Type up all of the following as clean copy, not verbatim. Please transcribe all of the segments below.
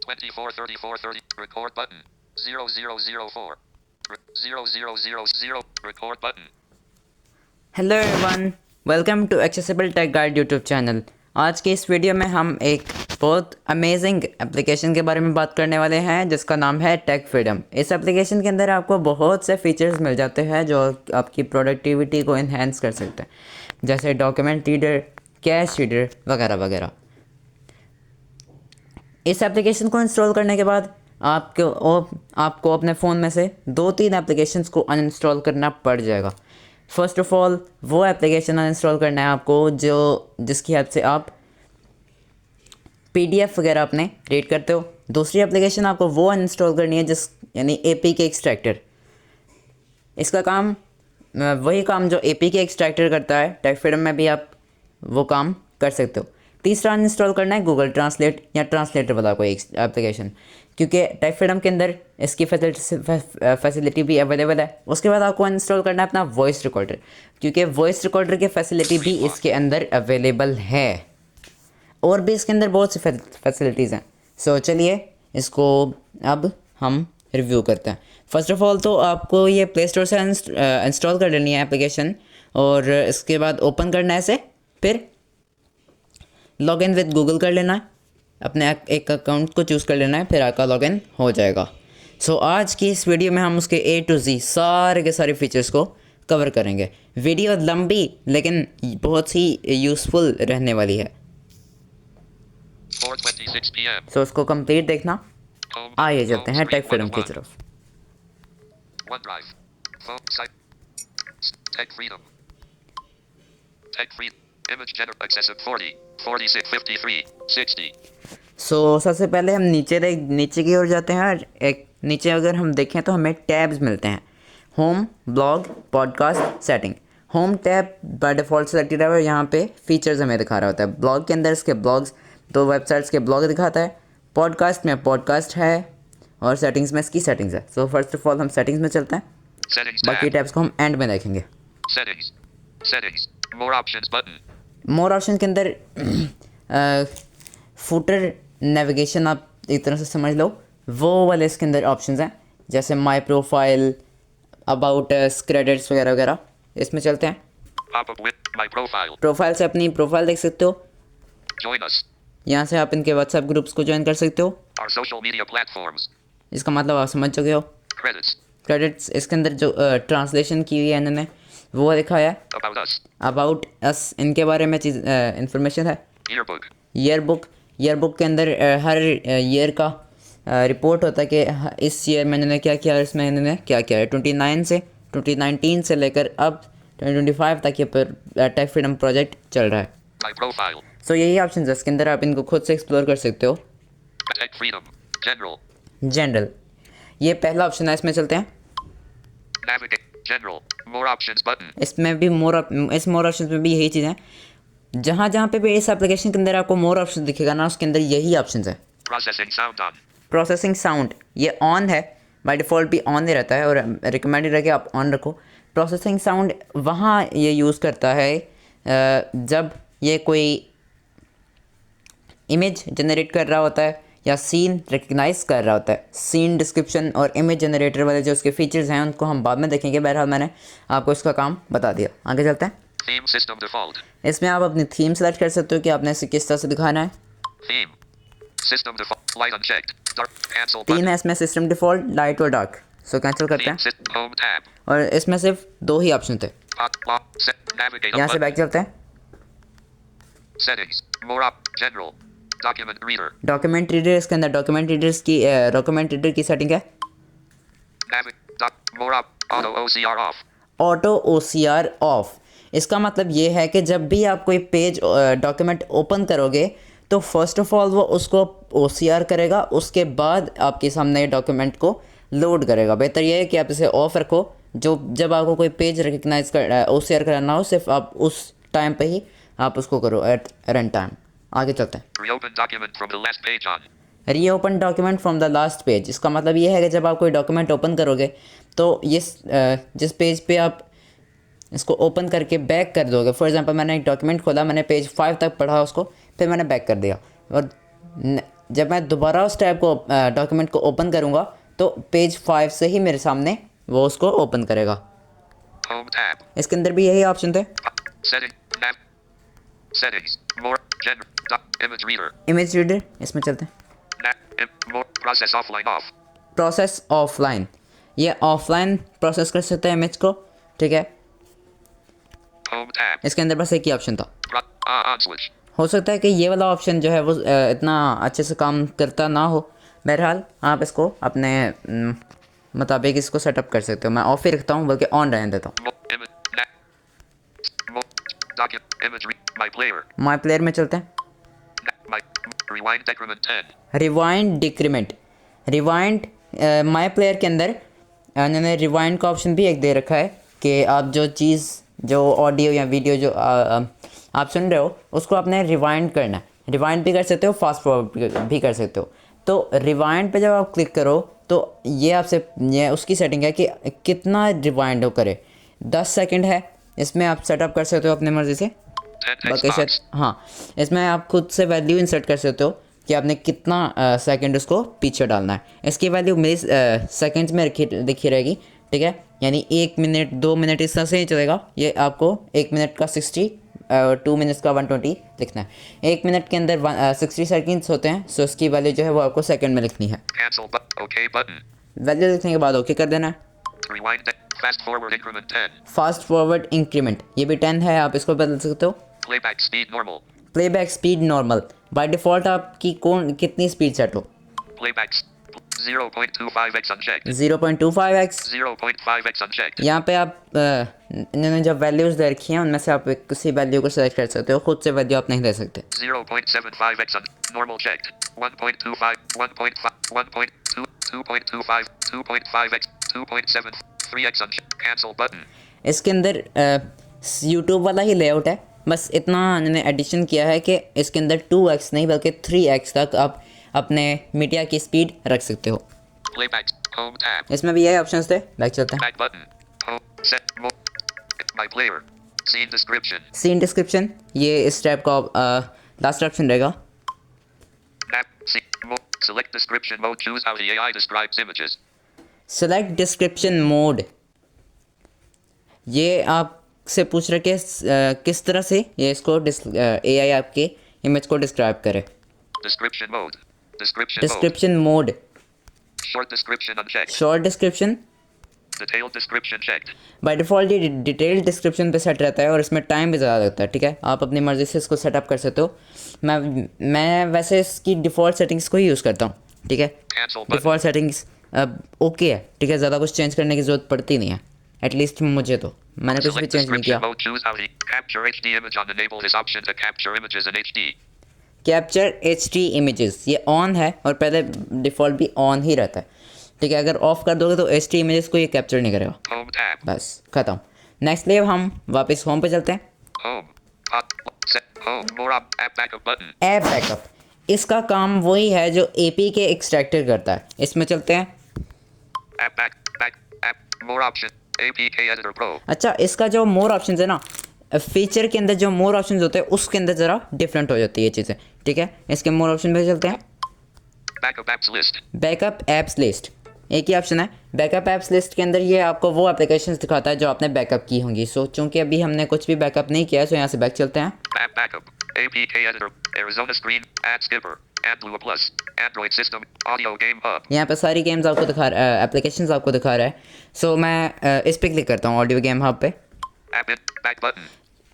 24 34 30 record button 0004 0000 record button. Hello everyone, welcome to accessible tech guide YouTube channel. आज की इस video में हम एक बहुत अमेजिंग एप्लीकेशन के बारे में बात करने वाले हैं जिसका नाम है टेक फ्रीडम। इस एप्लीकेशन के अंदर आपको बहुत से फीचर्स मिल जाते हैं जो आपकी प्रोडक्टिविटी को इन्हेंस कर सकते हैं, जैसे डॉक्यूमेंट रीडर, कैश रीडर वगैरह वगैरह। इस एप्लीकेशन को इंस्टॉल करने के बाद आपको अपने फ़ोन में से 2-3 एप्लीकेशंस को अनइंस्टॉल करना पड़ जाएगा। फ़र्स्ट ऑफ़ ऑल वो एप्लीकेशन अनइंस्टॉल करना है आपको जिसकी हेल्प से आप PDF वगैरह अपने रीड करते हो। दूसरी एप्लीकेशन आपको वो अनइंस्टॉल करनी है यानी APK एक्सट्रैक्टर। इसका काम वही काम जो APK एक्सट्रैक्टर करता है, टेक फ्रीडम में भी आप वो काम कर सकते हो। तीसरा अनइंस्टॉल करना है गूगल ट्रांसलेट या ट्रांसलेटर वाला कोई एप्लीकेशन, क्योंकि टेक फ्रीडम के अंदर इसकी फैसिलिटी भी अवेलेबल है। उसके बाद आपको अनइंस्टॉल करना है अपना वॉइस रिकॉर्डर, क्योंकि वॉइस रिकॉर्डर की फैसिलिटी भी इसके अंदर अवेलेबल है और भी इसके अंदर बहुत सी फैसिलिटीज़ हैं। सो चलिए इसको अब हम रिव्यू करते हैं। फर्स्ट ऑफ़ ऑल तो आपको ये प्ले स्टोर से इंस्टॉल कर लेनी है एप्लीकेशन और इसके बाद ओपन करना है इसे, फिर लॉगिन विद गूगल कर लेना है, अपने एक अकाउंट को चूज़ कर लेना है, फिर आपका लॉगिन हो जाएगा। सो आज की इस वीडियो में हम उसके A to Z सारे के सारे फीचर्स को कवर करेंगे। वीडियो लंबी लेकिन बहुत ही यूज़फुल रहने वाली है। 4:26 p.m. सो उसको कंप्लीट देखना। आइए चलते हैं टेक फ्रीडम की तरफ। OneDrive. Phone site. Tech Freedom. Tech Freedom. Image generate accessible 40, 46, 53, 60. सो सबसे पहले हम नीचे की ओर जाते हैं और एक नीचे अगर हम देखें तो हमें टैब्स मिलते हैं। Home, blog, podcast, setting. Home tab by default selected है और यहाँ पे फीचर्स हमें दिखा रहा होता है। ब्लॉग के अंदर इसके ब्लॉग्स, 2 वेबसाइट्स के ब्लॉग दिखाता है। पॉडकास्ट में पॉडकास्ट है और सेटिंग्स में इसकी सेटिंग्स है। सो फर्स्ट ऑफ ऑल हम सेटिंग्स में चलते हैं, Settings बाकी tab. टैब्स को हम एंड में देखेंगे। Settings. Settings. More options button. मोर ऑप्शन के अंदर फुटर नेविगेशन आप एक तरह से समझ लो, वो वाले इसके अंदर ऑप्शंस हैं, जैसे my profile, about us, credits वगैरह वगैरह। इसमें चलते हैं। Pop up with my profile. Profile से अपनी प्रोफाइल देख सकते हो। Join us. यहाँ से आप इनके व्हाट्सएप ग्रुप्स को ज्वाइन कर सकते हो। Our social media platforms. इसका मतलब आप समझ चुके हो। Credits. क्रेडिट्स इसके अंदर जो ट्रांसलेशन की हुई है इन्होंने वो दिखाया है। About us. अबाउट अस इनके बारे में इंफॉर्मेशन है। Yearbook. ईयरबुक के अंदर हर ईयर का रिपोर्ट होता है कि इस ईयर में इन्होंने क्या किया और इसमें इन्होंने क्या किया है। 2019 से लेकर अब 2025 तक ये टेक फ्रीडम प्रोजेक्ट चल रहा है। My profile. सो यही ऑप्शन है इसके अंदर, आप इनको खुद से एक्सप्लोर कर सकते हो। Tech Freedom. General. जनरल ये पहला ऑप्शन है, इसमें चलते हैं। Navigate. General. More options button. इसमें भी इस मोर ऑप्शन में भी यही चीज़ है। जहाँ जहाँ पे भी इस एप्लीकेशन के अंदर आपको मोर ऑप्शन दिखेगा ना, उसके अंदर यही ऑप्शन है। Processing sound on. Processing sound ये ऑन है, बाय डिफ़ॉल्ट भी ऑन ही रहता है और रिकमेंडेड है कि आप ऑन रखो। प्रोसेसिंग साउंड वहाँ ये यूज़ करता है जब ये कोई इमेज जनरेट कर रहा होता है या सीन रिकग्नाइज कर रहा होता है। सीन डिस्क्रिप्शन और इमेज जनरेटर वाले जो उसके फीचर्स हैं उनको हम बाद में देखेंगे। बहरहाल मैंने आपको इसका काम बता दिया। आगे चलते हैं। Theme system default. इसमें आप अपनी थीम सेलेक्ट कर सकते हो कि आपने इसे किस तरह से दिखाना है। Theme. System default. Light unchecked. Dark. Cancel 3 button. है इसमें, सिस्टम डिफ़ॉल्ट, लाइट और डार्क। सो कैंसिल करते Theme हैं system. Home tab. और इसमें सिर्फ 2 ही ऑप्शन थे। Hot lock. Set. Navigate. यहाँ से button. बैक चलते हैं। Settings. More up. General. Document reader. Document reader, इसके अंदर डॉक्यूमेंट रीडर की सेटिंग है। More up. Auto OCR off. Auto OCR of. इसका मतलब ये है कि जब भी आप कोई पेज डॉक्यूमेंट ओपन करोगे तो फर्स्ट ऑफ ऑल वो उसको OCR करेगा, उसके बाद आपके सामने डॉक्यूमेंट को लोड करेगा। बेहतर ये है कि आप इसे ऑफ रखो, जब आपको कोई पेज रिकग्नाइज कर OCR कराना हो सिर्फ आप उस टाइम पे ही आप उसको करो एट रन टाइम। आगे चलते हैं। Reopen document from the last page on. Reopen document from the last page. इसका मतलब ये है कि जब आप कोई डॉक्यूमेंट ओपन करोगे तो जिस पेज पे आप इसको ओपन करके बैक कर दोगे, फॉर एग्जांपल मैंने एक डॉक्यूमेंट खोला, मैंने पेज 5 तक पढ़ा उसको, फिर मैंने बैक कर दिया और जब मैं दोबारा उस टैब को डॉक्यूमेंट को ओपन करूँगा तो पेज 5 से ही मेरे सामने वो उसको ओपन करेगा। Home tab. इसके अंदर भी यही ऑप्शन थे। Setting. Nav. Settings. More. Image reader. Image reader, इसमें चलते हैं। More. Process offline off. Process offline, ये ऑफलाइन प्रोसेस कर सकते हैं इमेज को, ठीक है। Home tab. इसके अंदर बस एक ही ऑप्शन था। On switch. हो सकता है कि ये वाला ऑप्शन जो है वो इतना अच्छे से काम करता ना हो। बहरहाल आप इसको अपने मुताबिक इसको सेटअप कर सकते हो। मैं ऑफ ही रखता हूँ, बल्कि ऑन रहने देता हूँ। My player. माई प्लेयर में चलते हैं। My rewind decrement 10. Rewind decrement, rewind my player के अंदर उन्होंने रिवाइंड का ऑप्शन भी एक दे रखा है कि आप जो चीज़, जो ऑडियो या वीडियो जो आप सुन रहे हो उसको आपने रिवाइंड करना है। रिवाइंड भी कर सकते हो, फास्ट फॉरवर्ड भी कर सकते हो। तो रिवाइंड पे जब आप क्लिक करो तो ये आपसे, ये उसकी सेटिंग है कि कितना रिवाइंड हो करे। 10 सेकंड है, इसमें आप सेटअप कर सकते हो अपने मर्ज़ी से। 10 बाकी text शायद box. हाँ, इसमें आप खुद से वैल्यू इंसर्ट कर सकते हो कि आपने कितना सेकंड उसको पीछे डालना है। इसकी वैल्यू मेरी सेकंड्स में दिखी रहेगी, ठीक है। यानी 1 मिनट 2 मिनट इस तरह से ही चलेगा। ये आपको 1 मिनट का 60, 2 मिनट्स का 120 लिखना है। 1 मिनट के अंदर 60 सेकंड्स होते हैं, सो इसकी वैल्यू जो है वो आपको सेकंड में लिखनी है। Cancel button. OK button. Value लिखने के बाद ओके कर देना है। Rewind. Fast forward increment 10. Fast forward increment, ये भी 10 है, आप इसको बदल सकते हो। Playback speed normal. Playback speed normal, by default आपकी कितनी स्पीड सेट हो। Playback 0.25x unchecked. 0.25x। 0.5x unchecked. यहाँ पे आप इन्होंने जो वैल्यूज़ दे रखी हैं उनमें से आप किसी वैल्यू को सेलेक्ट कर सकते हो, खुद से वैल्यू आप नहीं दे सकते। 0.75x normal checked. 1.25, 1.5, 1.2, 2.25, 2.5x, 2.7, 3x unchecked. Cancel button. इसके अंदर यूट्यूब वाला ही लेआउट है, बस इतना इन्होंने एडिशन किया है कि इसके अंदर 2x नहीं बल्कि 3x तक आप अपने मीडिया की स्पीड रख सकते हो। Playback. Home tab. इसमें भी यही ऑप्शंस थे। बैक चलते हैं। Back button. Home. Set. My player. Scene description. Scene description, ये इस टैब का लास्ट ऑप्शन रहेगा। Map. Scene. Select description mode. Choose how the AI describes images. Select description mode, ये आपसे पूछ रहे कि किस तरह से ये इसको AI आपके इमेज को डिस्क्राइब करे। Description mode. Description mode. Description mode, Short description unchecked. Short description, Detailed description checked. By default ये डिटेल डिस्क्रिप्शन पे सेट रहता है और इसमें टाइम भी ज़्यादा लगता है, ठीक है। आप अपनी मर्ज़ी से इसको सेटअप कर सकते हो। मैं वैसे इसकी डिफ़ॉल्ट सेटिंग्स को ही यूज़ करता हूँ, ठीक है। Cancel button. Default settings okay है, ठीक है, ज़्यादा कुछ चेंज करने की ज़रूरत पड़ती नहीं है, एटलीस्ट मुझे तो। मैंने कुछ भी Select चेंज नहीं description किया। mode. Choose how the capture HD image on. Enable this option to capture images in HD. Capture HD images, ये ऑन है और पहले डिफ़ॉल्ट भी ऑन ही रहता है, ठीक है। अगर ऑफ कर दोगे तो HD इमेजेस को ये कैप्चर नहीं करेगा। Home tab. बस ख़त्म। नेक्स्ट लेव हम वापस होम पे चलते हैं। Home. Set. Home. More app backup button. App backup, इसका काम वही है जो APK एक्सट्रैक्टर करता है। इसमें चलते हैं। App app. More option. APK editor pro. अच्छा, इसका जो मोर ऑप्शन है ना, फीचर के अंदर जो मोर ऑप्शन होते हैं उसके अंदर ज़रा डिफरेंट हो जाती है ये चीज़ें, ठीक है। इसके मोर ऑप्शन पे चलते हैं। Backup apps list. Backup apps list, एक ही ऑप्शन है। बैकअप ऐप्स लिस्ट के अंदर ये आपको वो एप्लीकेशंस दिखाता है जो आपने बैकअप की होंगी। सो चूँकि अभी हमने कुछ भी बैकअप नहीं किया है, सो यहाँ से बैक चलते हैं। App backup. APK editor. Arizona screen. Ad skipper. AdBlue Plus. Android system. Audio game hub. यहाँ पे सारी गेम्स आपको दिखा रहा है, एप्लीकेशंस आपको दिखा रहा है। सो मैं इस पर क्लिक करता हूँ, ऑडियो गेम हब पे। Back button.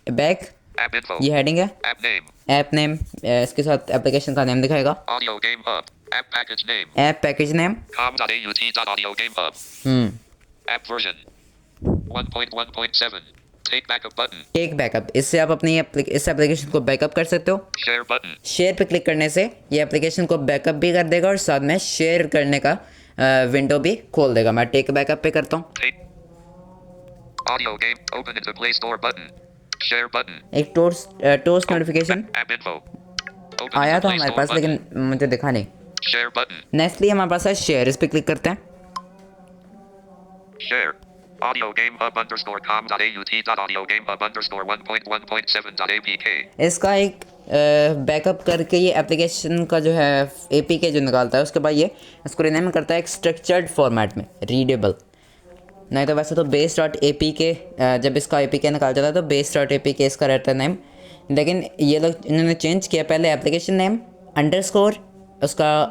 Back, App info. ये हेडिंग है। App name. ऐप नेम, इसके साथ एप्लीकेशन का नेम दिखाएगा। Audio game hub. App package name. App package name, com.aut.audio game hub. App version. 1.1.7. Take backup button. Take backup, इससे आप अपनी इस एप्लीकेशन को बैकअप कर सकते हो। Share button. शेयर पे क्लिक करने से ये एप्लीकेशन को बैकअप भी कर देगा और साथ में शेयर करने का विंडो भी खोल देगा। मैं टेक बैकअप पे करता हूँ। Take. Audio game. Open into Play Store button. Share button. एक toast notification App info. Open आया into था Play हमारे Store पास, button. लेकिन मुझे दिखा नहीं। Share button. नेक्स्टली हमारे पास है शेयर, इस पर क्लिक करते हैं। Share. Audio game hub underscore com.aut.audio game hub underscore 1.1.7.apk. इसका एक बैकअप करके ये एप्लीकेशन का जो है APK जो निकालता है, उसके बाद ये इसको रिनेम करता है एक स्ट्रक्चर्ड फॉर्मेट में, रीडेबल। नहीं तो वैसे तो बेस डॉट APK, जब इसका APK निकाल जाता है तो बेस डॉट APK इसका रहता है नेम, लेकिन ये लोग इन्होंने चेंज किया, पहले एप्लीकेशन नेम अंडरस्कोर उसका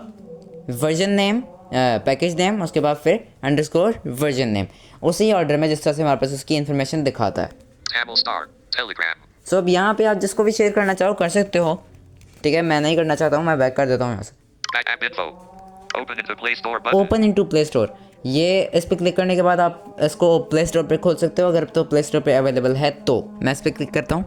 वर्जन नेम पैकेज नेम, उसके बाद फिर अंडरस्कोर वर्जन नेम, उसी ऑर्डर में जिस तरह से हमारे पास उसकी इन्फॉर्मेशन दिखाता है। Tamil Star. Telegram. सो अब यहाँ पे आप जिसको भी शेयर करना चाहो कर सकते हो, ठीक है। मैं नहीं करना चाहता हूँ, मैं बैक कर देता हूँ यहाँ से। Back app info. Open into Play Store button. Open into play store, ये इस पर क्लिक करने के बाद आप इसको प्ले स्टोर पे खोल सकते हो, अगर तो प्ले स्टोर पे अवेलेबल है तो। मैं इस पर क्लिक करता हूँ।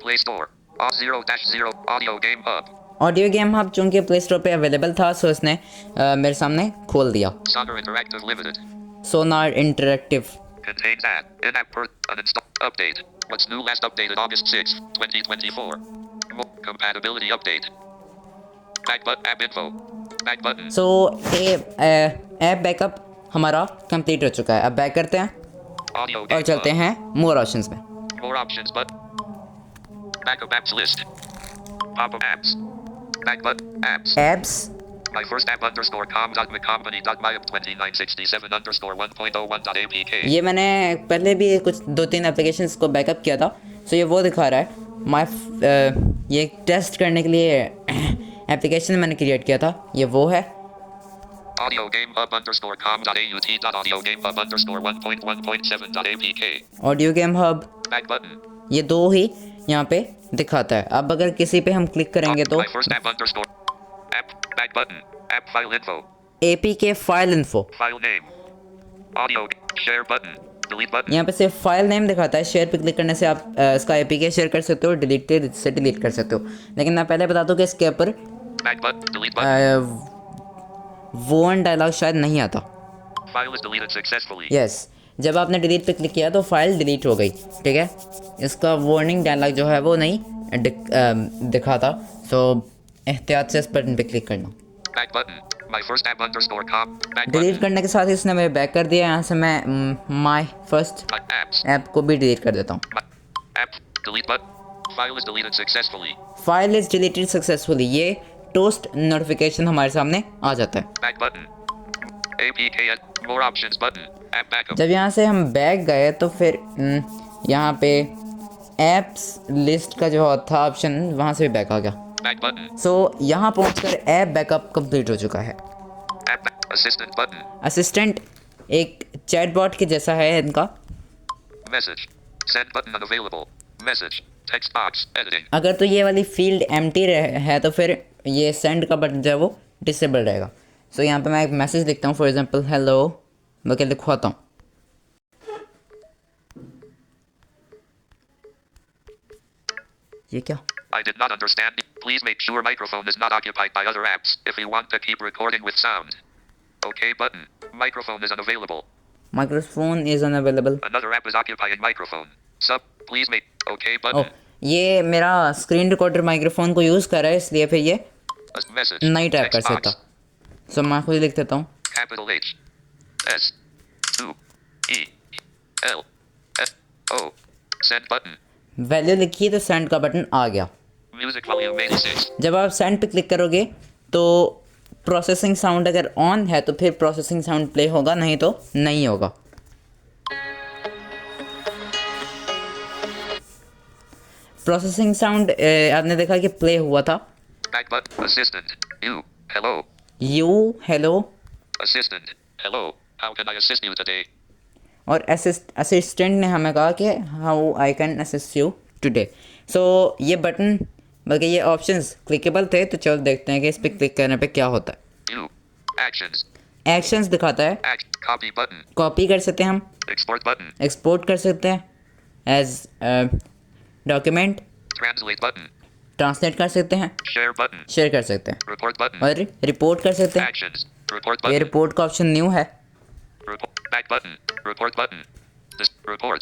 Play Store. 0-0 Audio Game Hub. Audio game hub चूँकि प्ले स्टोर पे अवेलेबल था, सो इसने मेरे सामने खोल दिया। Sonar Interactive Limited. सोनार interactive, Contains app. In-app uninstall. Update. What's new last updated August 6th, 2024. Compatibility update. Back button. App info. Back button. सो app backup हमारा complete हो चुका है। अब बैक करते हैं Audio और Game चलते Hub. हैं मोर ऑप्शंस में। More options button. Backup apps list. Pop-up apps. Back button. Apps. Apps, My first app underscore com.company.myup2967 underscore 1.01.apk. ये मैंने पहले भी कुछ 2-3 एप्लीकेशंस को बैकअप किया था, सो ये वो दिखा रहा है। ये टेस्ट करने के लिए एप्लीकेशन मैंने क्रिएट किया था, ये वो है। Audio Game Hub underscore com.aut.audiogamehub underscore 1.1.7.apk. Audio game hub, Back button. ये दो ही यहाँ पे दिखाता है। अब अगर किसी पे हम क्लिक करेंगे तो My first app underscore app. Back button. App file info. APK file info, File name. Audio. Share button. Delete button. यहाँ पे सिर्फ फाइल नेम दिखाता है। शेयर पे क्लिक करने से आप इसका APK शेयर कर सकते हो, डिलीट से डिलीट कर सकते हो। लेकिन मैं पहले बता दूँ कि इसके ऊपर Back button. Delete button. वोन डायलॉग शायद नहीं आता। File is deleted successfully. Yes, जब आपने डिलीट पे क्लिक किया तो फाइल डिलीट हो गई, ठीक है। इसका वार्निंग डायलॉग जो है वो नहीं दिखाता, सो एहतियात से इस बटन पे क्लिक करना। Back button. My first app underscore com. Back delete button. करने के साथ ही इसने मेरे बैक कर दिया। यहाँ से मैं माई फर्स्ट Apps. ऐप को भी डिलीट कर देता हूँ। My app. Delete button. File is deleted successfully. File is deleted successfully, ये टोस्ट नोटिफिकेशन हमारे सामने आ जाता है। Back button. APK. More options button. App backup. जब यहाँ से हम बैक गए तो फिर यहाँ पे एप्स लिस्ट का जो था ऑप्शन, वहाँ से भी बैक आ गया। Back button. सो यहाँ पहुँचकर ऐप बैकअप कंप्लीट हो चुका है। App assistant button. असिस्टेंट एक चैटबॉट के जैसा है इनका। Message. Send button unavailable. Message. Text box. Editing. अगर तो ये वाली फील्ड एम्प्टी है तो फिर ये सेंड का बटन जो है वो डिसेबल रहेगा। सो यहाँ पे मैं एक मैसेज लिखता हूँ, फॉर एग्जांपल हेलो, बल्कि लिखवाता हूँ। ये क्या? I did not understand. Please make sure microphone is not occupied by other apps if you want to keep recording with sound. OK button. Microphone is unavailable. Microphone is unavailable. Another app is occupying microphone. Please make OK oh, button. ये मेरा screen recorder microphone को use कर रहा है, इसलिए फिर ये A message. नहीं टाइप कर Text सकता। box. सो मैं खुद लिख देता हूँ। Capital H. S. U. E. L. F. O. Send button. Value लिखी तो सेंड का बटन आ गया। Music volume 86. जब आप सेंड पे क्लिक करोगे तो प्रोसेसिंग साउंड अगर ऑन है तो फिर प्रोसेसिंग साउंड प्ले होगा, नहीं तो नहीं होगा। प्रोसेसिंग साउंड आपने देखा कि प्ले हुआ था। Back button. Assistant. You. Hello. You hello, Assistant. Hello. How can I assist you today? और असिस्टेंट ने हमें कहा कि how I can assist you today. So ये बटन बल्कि ये ऑप्शंस क्लिकेबल थे, तो चलो देखते हैं कि इस पर क्लिक करने पे क्या होता है। You. Actions. एक्शंस दिखाता है, Act. Copy button. कॉपी कर सकते हैं हम, Export button. एक्सपोर्ट कर सकते हैं as document, Translate button. Translate कर सकते हैं, Share button. शेयर कर सकते हैं, Report button. और रिपोर्ट कर सकते हैं। Actions. Report ये button. रिपोर्ट का ऑप्शन न्यू है। Back button. Report button. Report.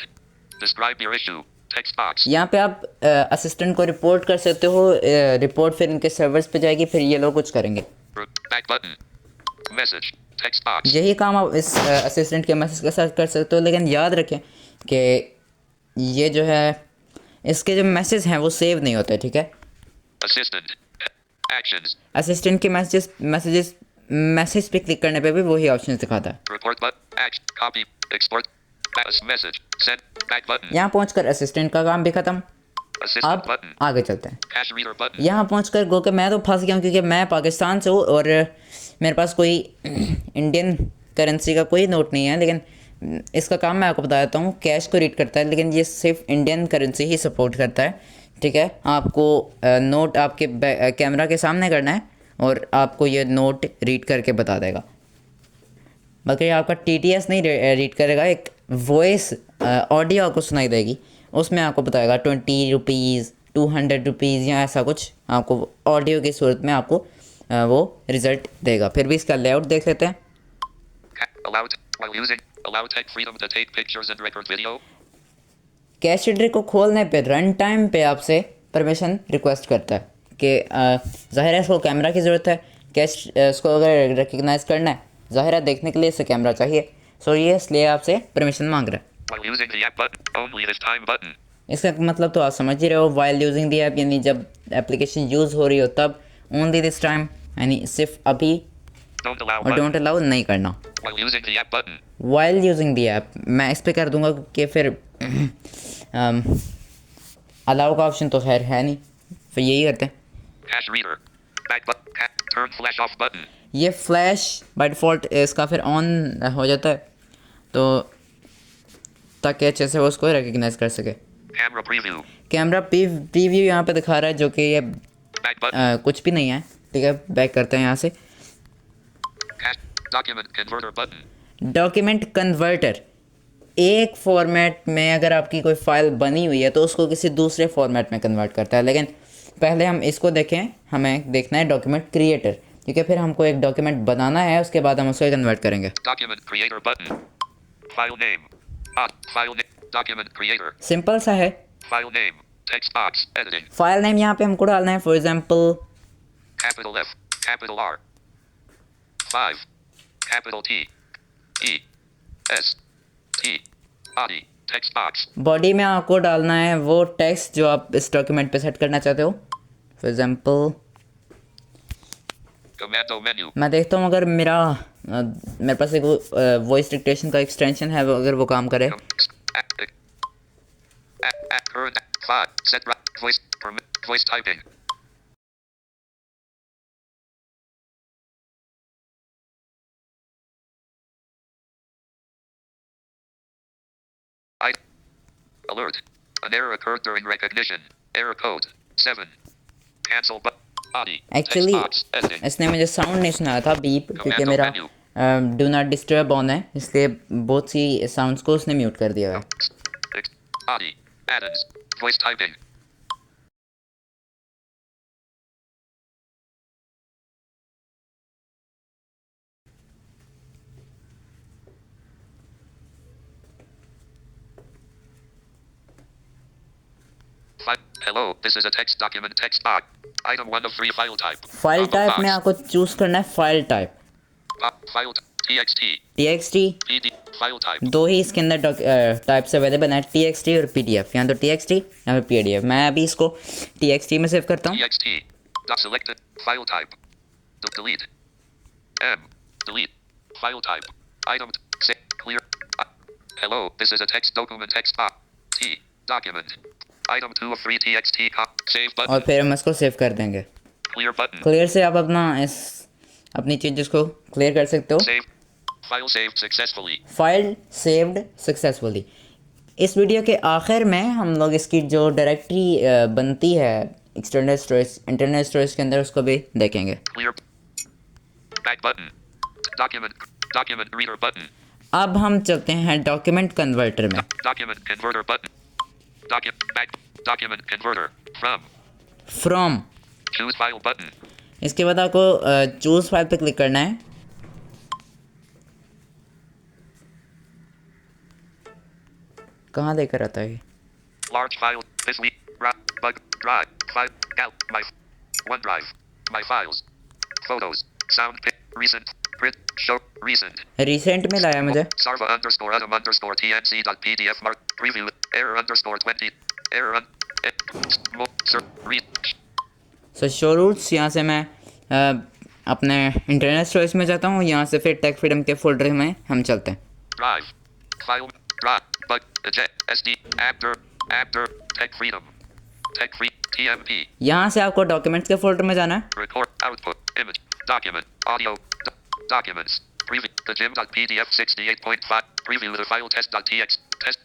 Describe your issue. Text box. यहाँ पे आप असिस्टेंट को रिपोर्ट कर सकते हो, रिपोर्ट फिर इनके सर्वर्स पे जाएगी, फिर ये लोग कुछ करेंगे। Back button. Message. Text box. यही काम आप इस असिस्टेंट के मैसेज के साथ कर सकते हो, लेकिन याद रखें कि ये जो है इसके जो मैसेज हैं वो सेव नहीं होते, ठीक है। Assistant. Actions. असिस्टेंट के मैसेज पे क्लिक करने पे भी वही ऑप्शन दिखाता है। Report button. Action. Copy. Export. Pass message. Send. Back button. यहाँ पहुँचकर असिस्टेंट का काम भी खत्म। Assistant अब button. आगे चलते हैं। Cash reader button. यहाँ पहुँचकर गो के मैं तो फंस गया हूँ क्योंकि मैं पाकिस्तान से हूँ और मेरे पास कोई इंडियन करेंसी का कोई नोट नहीं है, लेकिन इसका काम मैं आपको बता देता हूँ। कैश को रीड करता है लेकिन ये सिर्फ इंडियन करेंसी ही सपोर्ट करता है, ठीक है। आपको नोट आपके कैमरा के सामने करना है और आपको ये नोट रीड करके बता देगा। बाकी आपका TTS नहीं रीड करेगा, एक वॉइस ऑडियो आपको सुनाई देगी, उसमें आपको बताएगा 20 रुपीज़ 200 रुपीज़ या ऐसा कुछ आपको ऑडियो की सूरत में आपको वो रिज़ल्ट देगा। फिर भी इसका लेआउट देख लेते हैं। Allow tech freedom to take pictures and record video. Cash reader को खोलने पे रन टाइम पे आपसे परमिशन रिक्वेस्ट करता है कि ज़ाहिर है इसको कैमरा की ज़रूरत है। कैश इसको अगर रिकग्नाइज करना है, ज़ाहिर है देखने के लिए इसे कैमरा चाहिए, सो ये इसलिए आपसे परमिशन मांग रहा है। While using the app button, only this time button. इसका मतलब तो आप समझ ही रहे हो, वाइल यूजिंग दी ऐप यानी जब एप्लीकेशन यूज़ हो रही हो तब, ओनली दिस टाइम यानी सिर्फ अभी, Don't allow और button. डोंट अलाउ नहीं करना। While using the app button. While using the app मैं इस पर कर दूंगा कि फिर अलाउ का ऑप्शन तो खैर है नहीं, फिर यही करते हैं। Cash reader. Back button. Turn flash off button. ये फ्लैश बाय डिफ़ॉल्ट इसका फिर ऑन हो जाता है तो ताकि अच्छे से वो उसको रिकग्नाइज कर सके। Camera preview. कैमरा प्रीव्यू यहाँ पे दिखा रहा है जो कि ये Back button. कुछ भी नहीं है, ठीक है। बैक करते हैं यहाँ से। Cash. Document converter button. Document converter, एक फॉर्मेट में अगर आपकी कोई फ़ाइल बनी हुई है तो उसको किसी दूसरे फॉर्मेट में कन्वर्ट करता है, लेकिन पहले हम इसको देखें। हमें देखना है डॉक्यूमेंट क्रिएटर, क्योंकि फिर हमको एक डॉक्यूमेंट बनाना है, उसके बाद हम उसको कन्वर्ट करेंगे। Document creator button. File name. File name. Document creator. Simple सा है। File name. Text box. Editing. File name यहाँ पे हमको डालना है, for example Capital F. Capital R. 5. Capital T. E. S. T. Body. Text box. Body में आपको डालना है वो टेक्स्ट जो आप इस डॉक्यूमेंट पे सेट करना चाहते हो। For example Commando menu. मैं देखता हूँ अगर मेरे पास एक वॉइस डिक्टेशन का एक्सटेंशन है, अगर वो काम करे। Current 5. Set voice. Permit voice typing. Alert. An error occurred during recognition. Error code 7. Cancel body. Actually Text box. Editing. इसने मुझे साउंड नहीं सुनाया था बीप, क्योंकि मेरा डू नॉट डिस्टर्ब ऑन है, इसलिए बहुत सी साउंड्स को उसने म्यूट कर दिया है। Body. Add-ins. Voice typing. Hello, this is a text document text box. Item 1 of 3 file type. File Combo type box. में आपको चूज़ करना है file type. File TXT. TXT PD. File type. दो ही इसके अंदर टाइप्स अवेलेबल हैं, TXT और PDF, या तो TXT या फिर PDF। मैं अभी इसको TXT में सेव करता हूँ। TXT. Selected. File type. Delete. M. Delete. File type. Item. Say. Clear. Hello, this is a text document text box. T. Document. Item 2 of 3 TXT. Save और button. फिर हम इसको सेव कर देंगे। Clear button. क्लियर से आप अपनी changes को क्लियर कर सकते हो। Save. File saved successfully. File saved successfully. इस वीडियो के आखिर में हम लोग इसकी जो डायरेक्टरी बनती है एक्सटर्नल स्टोरेज इंटरनल स्टोरेज के अंदर, उसको भी देखेंगे। Clear. Back button. Document reader button. अब हम चलते हैं डॉक्यूमेंट कन्वर्टर में। Document converter button. Document converter. From Choose file button. इसके बाद आपको चूज़ फाइल पे क्लिक करना है। कहाँ देकर आता है ये? Large file. This week. Bug. Drive. File. Gal. My. OneDrive. My files. Photos. Sound. Recent. Print. Show. Recent. Recent में लाया मुझे। Sarva_Adam_TNC.pdf mark. Preview. Error_20. Error. Read. So show routes, यहाँ से मैं अपने इंटरनल स्टोरेज में जाता हूँ, यहाँ से फिर टेक फ्रीडम के फोल्डर में हम चलते हैं। Drive. File. Drive. But. Eject. SD. After. Tech freedom. Tech free. TMP. यहाँ से आपको डॉक्यूमेंट्स के फोल्डर में जाना है। Record. Output. Image. Document. Audio. Documents. Preview. The gym.pdf 68.5. Preview the file test.txt. Test.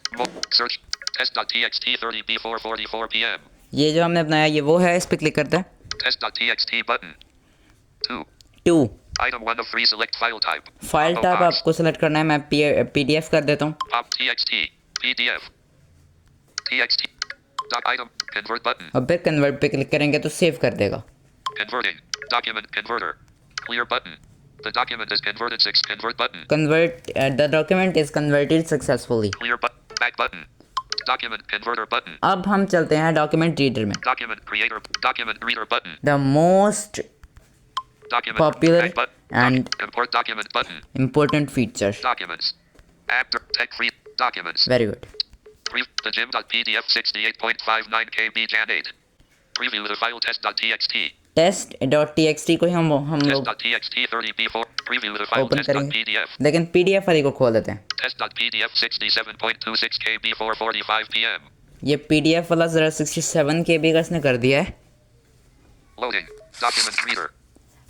Search. Test.txt 30b 4:44 p.m. ये जो हमने बनाया ये वो है, इस पर क्लिक करते हैं। Test.txt button. 2. 2 Item 1 of 3. Select file type. File Pop-up type box. आपको सेलेक्ट करना है, मैं PDF कर देता हूँ। Pop TXT. PDF. TXT. Doc item. Convert button. और फिर कन्वर्ट पे क्लिक करेंगे तो सेव कर देगा। Converting. Document converter. Clear button. The document is converted. 6. Convert button. Convert the document is converted successfully. Clear button. Back button. Document converter button. अब हम चलते हैं डॉक्यूमेंट रीडर में। Document creator. Document reader button. The most Document. Popular back button. and- import document button. Important feature. Documents. After tech free documents. Very good. The gym.pdf 68.59 KB Jan 8. Preview the file test.txt. test.txt को हम लोग Test.txt 30b4. Preview the file open करेंगे, test.pdf. लेकिन PDF वाली को खोल देते हैं। Test.pdf 67.26 KB 4:45 p.m. ये PDF वाला ज़रा 67 KB का इसने कर दिया है। Loading. Document reader.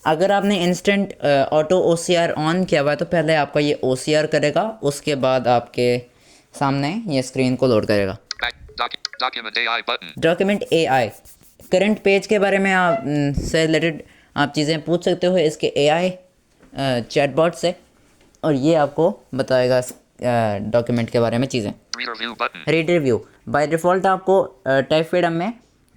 अगर आपने इंस्टेंट ऑटो OCR ऑन किया हुआ है तो पहले आपका ये OCR करेगा, उसके बाद आपके सामने ये स्क्रीन को लोड करेगा। Document AI button. Document AI current page के बारे में आप से रिलेटेड आप चीज़ें पूछ सकते हो इसके AI चैटबॉट से, और ये आपको बताएगा डॉक्यूमेंट के बारे में चीज़ें। Reader view button. Read review by default आपको टाइप फ्रीडम में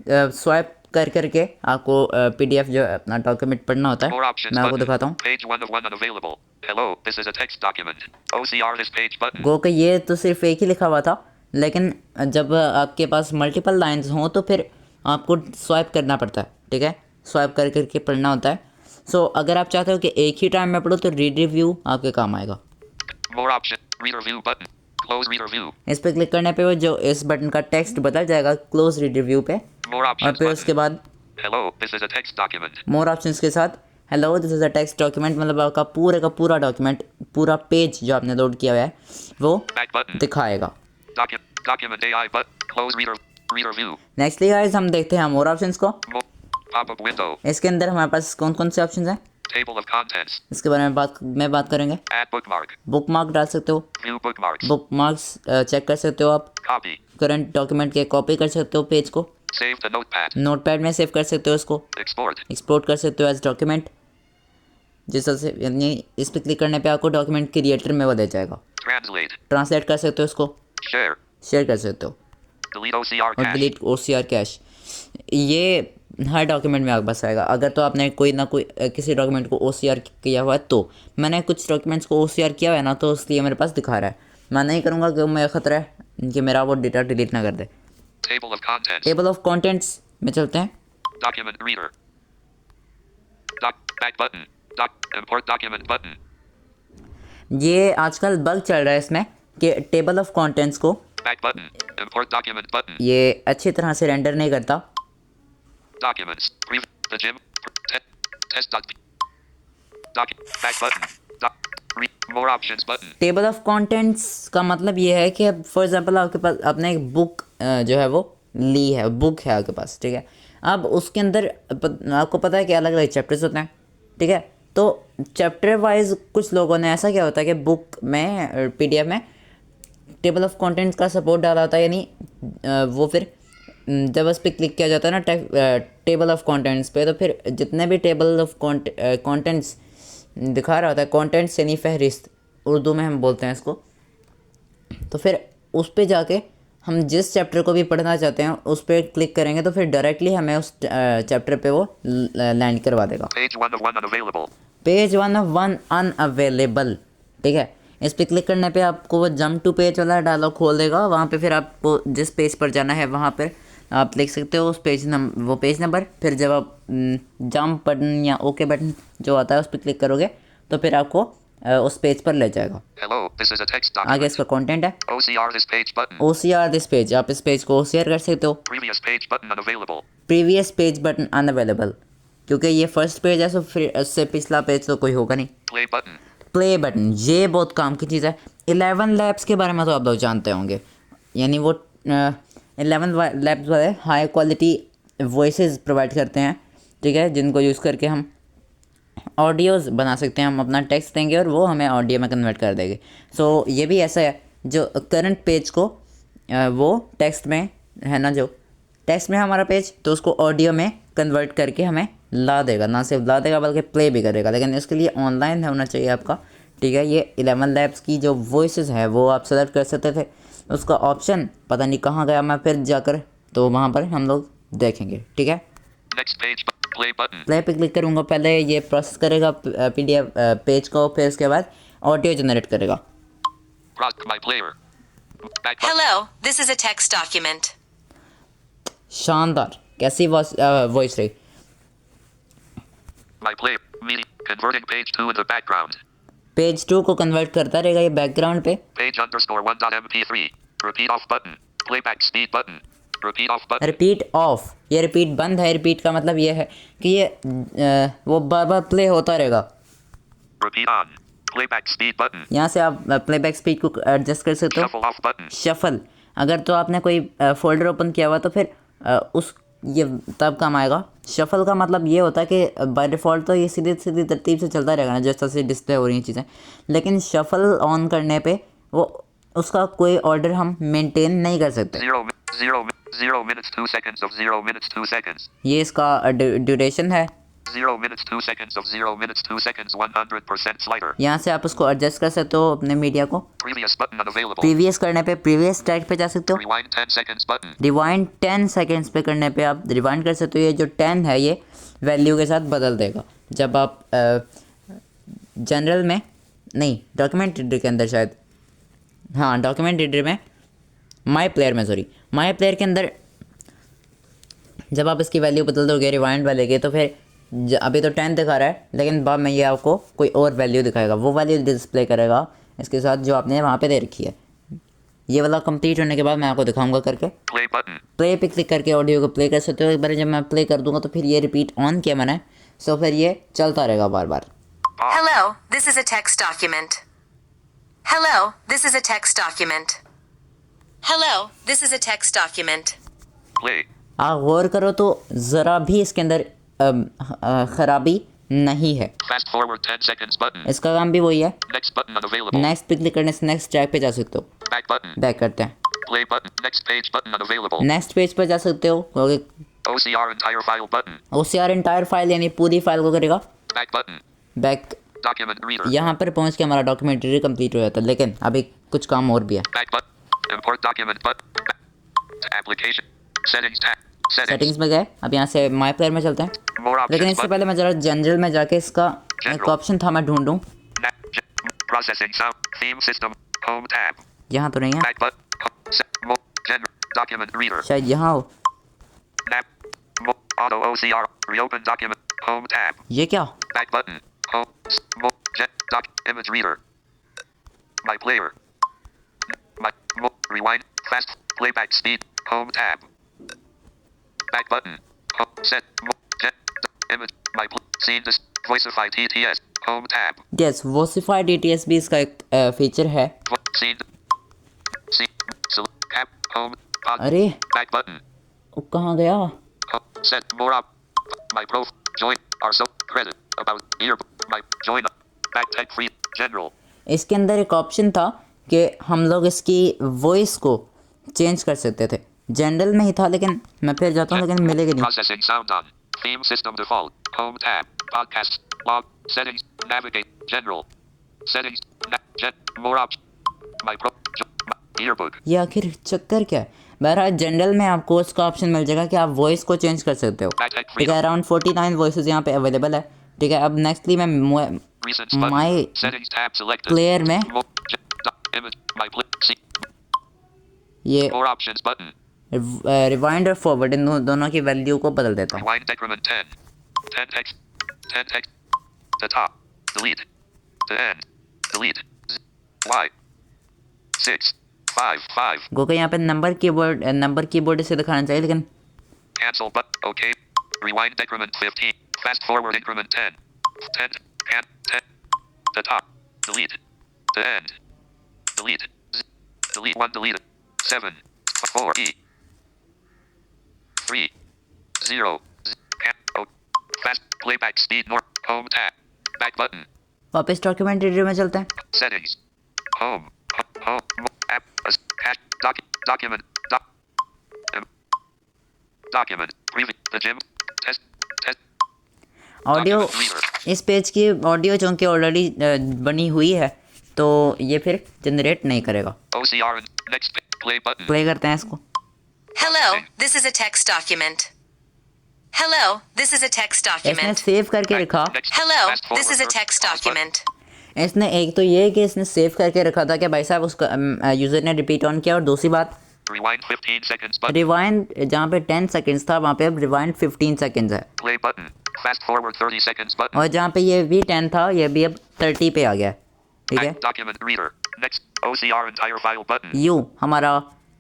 स्वाइप करके आपको PDF जो है अपना डॉक्यूमेंट पढ़ना होता More है। options मैं आपको button. दिखाता हूँ। Page 1 of 1 unavailable. Hello, this is a text document. OCR this page button. गो के ये तो सिर्फ एक ही लिखा हुआ था, लेकिन जब आपके पास मल्टीपल लाइंस हों तो फिर आपको स्वाइप करना पड़ता है, ठीक है, स्वाइप करके पढ़ना होता है। सो अगर आप चाहते हो कि एक ही टाइम में पढ़ो तो रीड रिव्यू आपके काम आएगा। More option. Reader view button. Close reader view. इस पर क्लिक करने पे वो जो इस बटन का टेक्स्ट बदल जाएगा क्लोज रीड रिव्यू पे, More और options फिर button. उसके बाद Hello, this is a text document. More options के साथ hello this is a text document, मतलब आपका पूरे का पूरा डॉक्यूमेंट, पूरा पेज जो आपने लोड किया हुआ है वो Back button. दिखाएगा। Document AI button. Close reader view. Nextly guys हम देखते हैं मोर ऑप्शंस को। Pop-up window. इसके अंदर हमारे पास कौन कौन से ऑप्शंस हैं Table of contents. इसके बारे में बात करेंगे। Add bookmark. बुकमार्क डाल सकते हो, View bookmarks. बुकमार्क्स चेक कर सकते हो आप, Copy. करंट डॉक्यूमेंट के कॉपी कर सकते हो पेज को, Save to notepad. नोटपैड में सेव कर सकते हो इसको, Export. एक्सपोर्ट कर सकते हो एज डॉक्यूमेंट। जिस तरह से यानी इस पर क्लिक करने पे आपको डॉक्यूमेंट क्रिएटर में वो दे जाएगा। Translate. ट्रांसलेट कर सकते हो इसको, Share. शेयर कर सकते हो, Delete OCR और cache. Delete OCR cash. ये हर डॉक्यूमेंट में आपके पास आएगा। अगर तो आपने कोई ना कोई किसी डॉक्यूमेंट को OCR किया हुआ है, तो मैंने कुछ डॉक्यूमेंट्स को OCR किया हुआ है ना, तो इसलिए मेरे पास दिखा रहा है। मैं नहीं करूँगा कि मैं ख़तरा है कि मेरा वो डेटा डिलीट ना कर दे। Table of contents. Table of contents में चलते हैं। Document reader. Back button. Import document button. ये आजकल बग चल रहा है इसमें कि टेबल ऑफ कंटेंट्स को Back button. Import document button. ये अच्छी तरह से रेंडर नहीं करता। Documents. The gym. Test. Back button. More options button. Table of contents का मतलब ये है कि फॉर एग्जांपल आपके पास आपने एक बुक जो है वो ली है, बुक है आपके पास, ठीक है। अब उसके अंदर आपको पता है कि अलग अलग चैप्टर्स होते हैं, ठीक है। तो चैप्टर वाइज कुछ लोगों ने ऐसा क्या होता है कि बुक में PDF में टेबल ऑफ कंटेंट्स का सपोर्ट डाला होता है, यानी वो फिर जब उस पर क्लिक किया जाता है ना टेबल ऑफ कंटेंट्स पे, तो फिर जितने भी टेबल ऑफ कंटेंट्स दिखा रहा होता है, कंटेंट्स यानी फहरिस्त उर्दू में हम बोलते हैं इसको, तो फिर उस पे जाके हम जिस चैप्टर को भी पढ़ना चाहते हैं उस पर क्लिक करेंगे तो फिर डायरेक्टली हमें उस चैप्टर पे वो लैंड करवा देगा। Page 1 of 1 unavailable. Page 1 of 1 unavailable, ठीक है। इस पर क्लिक करने पे आपको वो जंप टू पेज वाला डायलॉग खोल देगा। वहाँ पे फिर आपको जिस पेज पर जाना है वहाँ पर आप लिख सकते हो उस पेज वो पेज नंबर। फिर जब आप जंप बटन या ओके बटन जो आता है उस पर क्लिक करोगे तो फिर आपको उस पेज पर ले जाएगा। Hello, this is a text आगे document. इसका कंटेंट है OCR this page button. OCR this page, आप इस पेज को OCR कर सकते हो। Previous page button unavailable. Previous page button unavailable, क्योंकि ये फर्स्ट पेज है तो फिर उससे पिछला पेज तो कोई होगा नहीं। Play button. प्ले बटन, ये बहुत काम की चीज़ है। 11 लैब्स के बारे में तो आप लोग जानते होंगे, यानी वो 11 लैब्स वाले हाई क्वालिटी वॉइसेस प्रोवाइड करते हैं, ठीक है, जिनको यूज़ करके हम ऑडियोज़ बना सकते हैं। हम अपना टेक्स्ट देंगे और वो हमें ऑडियो में कन्वर्ट कर देंगे। सो ये भी ऐसा है, जो करंट पेज को वो टेक्स्ट में है ना, जो टेक्स्ट में हमारा पेज, तो उसको ऑडियो में कन्वर्ट करके हमें ला देगा। ना सिर्फ ला देगा बल्कि प्ले भी करेगा, लेकिन इसके लिए ऑनलाइन होना चाहिए आपका, ठीक है। ये 11 लैब्स की जो वॉइसेस है वो आप सेलेक्ट कर सकते थे, उसका ऑप्शन पता नहीं कहाँ गया, मैं फिर जाकर तो वहाँ पर हम लोग देखेंगे, ठीक है। Next page. Play button. Play पे क्लिक करूँगा, पहले ये प्रोसेस करेगा PDF पेज को, फिर उसके बाद ऑडियो जनरेट करेगा। My player. Back button. Hello, this is a text document. शानदार, कैसी वॉइस रही। My player. Media. Converting page 2 in the background. Page 2 को कन्वर्ट करता रहेगा ये बैकग्राउंड पे। Page underscore 1.mp3. Repeat off button. Playback speed button. Repeat off button. Repeat of, ये repeat बंद है। रिपीट का मतलब ये है कि ये वो बार बार प्ले होता रहेगा। Repeat on. Playback speed button. यहाँ से आप प्लेबैक स्पीड को एडजस्ट कर सकते हो। Shuffle off button. शफल, अगर तो आपने कोई फोल्डर ओपन किया हुआ तो फिर उस ये तब काम आएगा। शफल का मतलब ये होता है कि बाय डिफ़ॉल्ट तो ये सीधी सीधी तरतीब से चलता रहेगा ना, जैसे से डिस्प्ले हो रही हैं चीज़ें, लेकिन शफल ऑन करने पे वो उसका कोई ऑर्डर हम मेंटेन नहीं कर सकते। 0 minutes 2 seconds of 0 minutes 2 seconds. ये इसका ड्यूरेशन है। 0 minutes 2 seconds of 0 minutes 2 seconds 100% slider. यहाँ से आप उसको एडजस्ट कर सकते हो अपने मीडिया को। Previous button unavailable. प्रीवियस करने पे प्रीवियस ट्रैक पे जा सकते हो। Rewind 10 seconds button. Rewind 10 seconds पे करने पे आप रिवाइंड कर सकते हो। ये जो 10 है ये वैल्यू के साथ बदल देगा जब आप जनरल में नहीं, डॉक्यूमेंट रीडर के अंदर शायद, हाँ डॉक्यूमेंट रीडर में, माई प्लेयर के अंदर जब आप इसकी वैल्यू बदल दोगे रिवाइंड वाले के, तो फिर अभी तो 10 दिखा रहा है, लेकिन बाद में ये आपको कोई और वैल्यू दिखाएगा, वो वैल्यू डिस्प्ले करेगा इसके साथ जो आपने वहाँ पे दे रखी है। ये वाला कंप्लीट होने के बाद मैं आपको दिखाऊंगा करके। Play button. प्ले पे क्लिक करके ऑडियो को प्ले कर सकते हो। एक बार जब मैं प्ले कर दूंगा तो फिर ये रिपीट ऑन किया मैंने, सो फिर ये चलता रहेगा बार बार। Hello, this is a text document. Hello, this is a text document. Hello, this is a text document. Play. आप गौर करो तो ज़रा भी इसके अंदर ख़राबी नहीं है। Fast forward 10 seconds button. इसका काम भी वही है। Next button unavailable. नेक्स्ट पे क्लिक करने से नेक्स्ट ट्रैक पे जा सकते हो। Back button. बैक करते हैं, Play button. Next page button unavailable. Next page पर जा सकते हो, क्योंकि OCR entire file button. OCR entire file यानी पूरी फाइल को करेगा। Back button. Back, Document reader. यहाँ पर पहुँच के हमारा डॉक्यूमेंट कंप्लीट हो जाता है, लेकिन अभी कुछ काम और भी है। Back button. Import document button. Application. Settings tab. Settings. Settings में गए, अब यहाँ से माई प्लेयर में चलते हैं, More लेकिन options इससे button. पहले मैं ज़रा जनरल में जाके इसका एक General. ऑप्शन था मैं ढूंढूं। Processing sound. Theme system. Home tab. यहाँ तो नहीं है, Back button. General. Document reader. शायद यहाँ हो। Nap. Auto OCR. Reopen document. Home tab. ये क्या? Back button. Home. Doc. Image reader. My player. Rewind. Fast. Playback speed. Home tab. Back button. Home. Set. Image. Scene. Voicify TTS. Home tab. Yes, Voicify DTS भी इसका एक feature है। Scene. Select. Cap. Home. अरे Back button. वो कहाँ गया? Set. More up. My prof. Join. Arso. Credit. About. Here. My. Join. Back tech free. General. इसके अंदर एक ऑप्शन था कि हम लोग इसकी वॉइस को चेंज कर सकते थे। जनरल में ही था, लेकिन मैं फिर जाता हूँ, लेकिन मिलेगा नहीं। Processing sound on. Theme system default. Home tab. Podcasts. Log. Settings. Navigate. General. Settings. More options. My pro. My earbook. ये आखिर चक्कर क्या है? बहरहाल जनरल में आपको उसका ऑप्शन मिल जाएगा कि आप वॉइस को चेंज कर सकते हो, Back tech ठीक है। freedom. अराउंड 49 वॉइसेस यहाँ पे अवेलेबल है, ठीक है। अब नेक्स्टली मैं Recent button. माई Settings tab selected. प्लेयर में Image. My see. ये More options button. रिवाइंड और फॉरवर्ड इन दोनों की वैल्यू को बदल देता हूँ। Rewind decrement 10. 10 text. 10 text. The top. Delete. The end. Delete. Y. 6. 5. 5. गो के यहाँ पे नंबर कीबोर्ड से दिखाना चाहिए, लेकिन Cancel but okay. Rewind decrement 15. Fast forward increment 10. 10. 10. The top. Delete. The end. Delete. Delete 1. Delete. 7. 4. E. 3. 0. Oh. Fast playback speed norm. Home tab. Back button. वापस document reader में चलते हैं. Settings. Home. Home. App. Document. Document. Preview. The gym. Test. Audio, Document reader. इस page की audio चूँकि already बनी हुई है तो ये फिर जनरेट नहीं करेगा. OCR and next play button. Play करते हैं इसको. Hello, this is a text document. Hello, this is a text इसने document. सेव करके रखा. Next. Hello, Fast forward this is a or text pause button. document. इसने एक तो ये कि इसने सेव करके रखा था कि भाई साहब उसका यूज़र ने रिपीट ऑन किया, और दूसरी बात Rewind 15 seconds button. रिवाइंड जहाँ पे 10 सेकंड्स था वहाँ पे अब रिवाइंड 15 सेकंड्स है, Play button. Fast forward 30 seconds button. और जहाँ पे ये भी 10 था ये भी अब 30 पे आ गया. ठीक है, Back document reader. Next. OCR entire file button. यूँ हमारा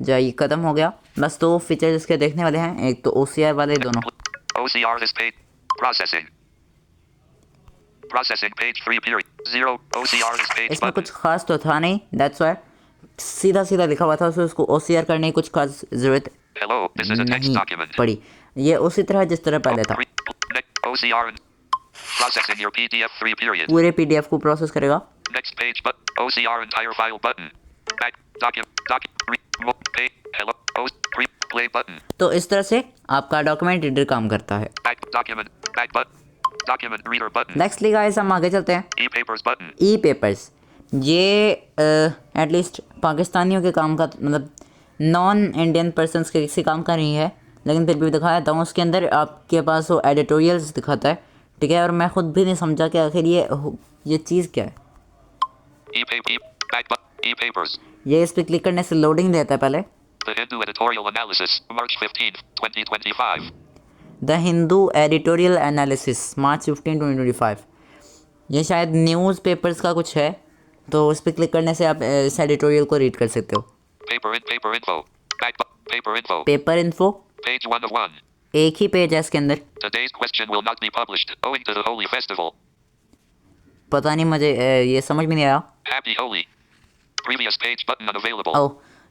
जो ये ख़त्म हो गया. बस दो फीचर्स इसके देखने वाले हैं, एक तो OCR वाले दोनों. OCR this page. Processing. Processing page 3 period. 0. OCR this page इसमें button. कुछ खास तो था नहीं, दैट्स वाई सीधा सीधा लिखा हुआ था, उसको OCR करने की कुछ खास ज़रूरत Hello. This is a text नहीं document. पड़ी. ये उसी तरह जिस तरह पहले था. OCR and processing your PDF 3 period. पूरे PDF को प्रोसेस करेगा. Next page but OCR entire file button. Back pay hello play button. तो इस तरह से आपका डॉक्यूमेंट रीडर काम करता है. Back button. Document reader button. Nextly guys हम आगे चलते हैं. E-papers button. ई पेपर्स, ये एटलीस्ट पाकिस्तानियों के काम का, मतलब नॉन इंडियन पर्सनस के किसी काम का नहीं है, लेकिन फिर भी दिखाया था. उसके अंदर आपके पास वो एडिटोरियल्स दिखाता है. ठीक है, और मैं खुद भी नहीं समझा कि आखिर ये चीज़ क्या है. E-papers. ये इस पर क्लिक करने से लोडिंग देता है पहले. The Hindu editorial analysis, March 15th, 2025. The Hindu editorial analysis, March 15, 2025. ये शायद न्यूज़ पेपर्स का कुछ है, तो उस पर क्लिक करने से आप इस एडिटोरियल को रीड कर सकते हो. Paper info. Paper info. Paper info, Page 1 of 1. एक ही पेज है इसके अंदर. Today's question will not be published owing to the Holi festival. पता नहीं, मुझे ये समझ में नहीं आया. Happy Holi. Previous page button unavailable. ओ,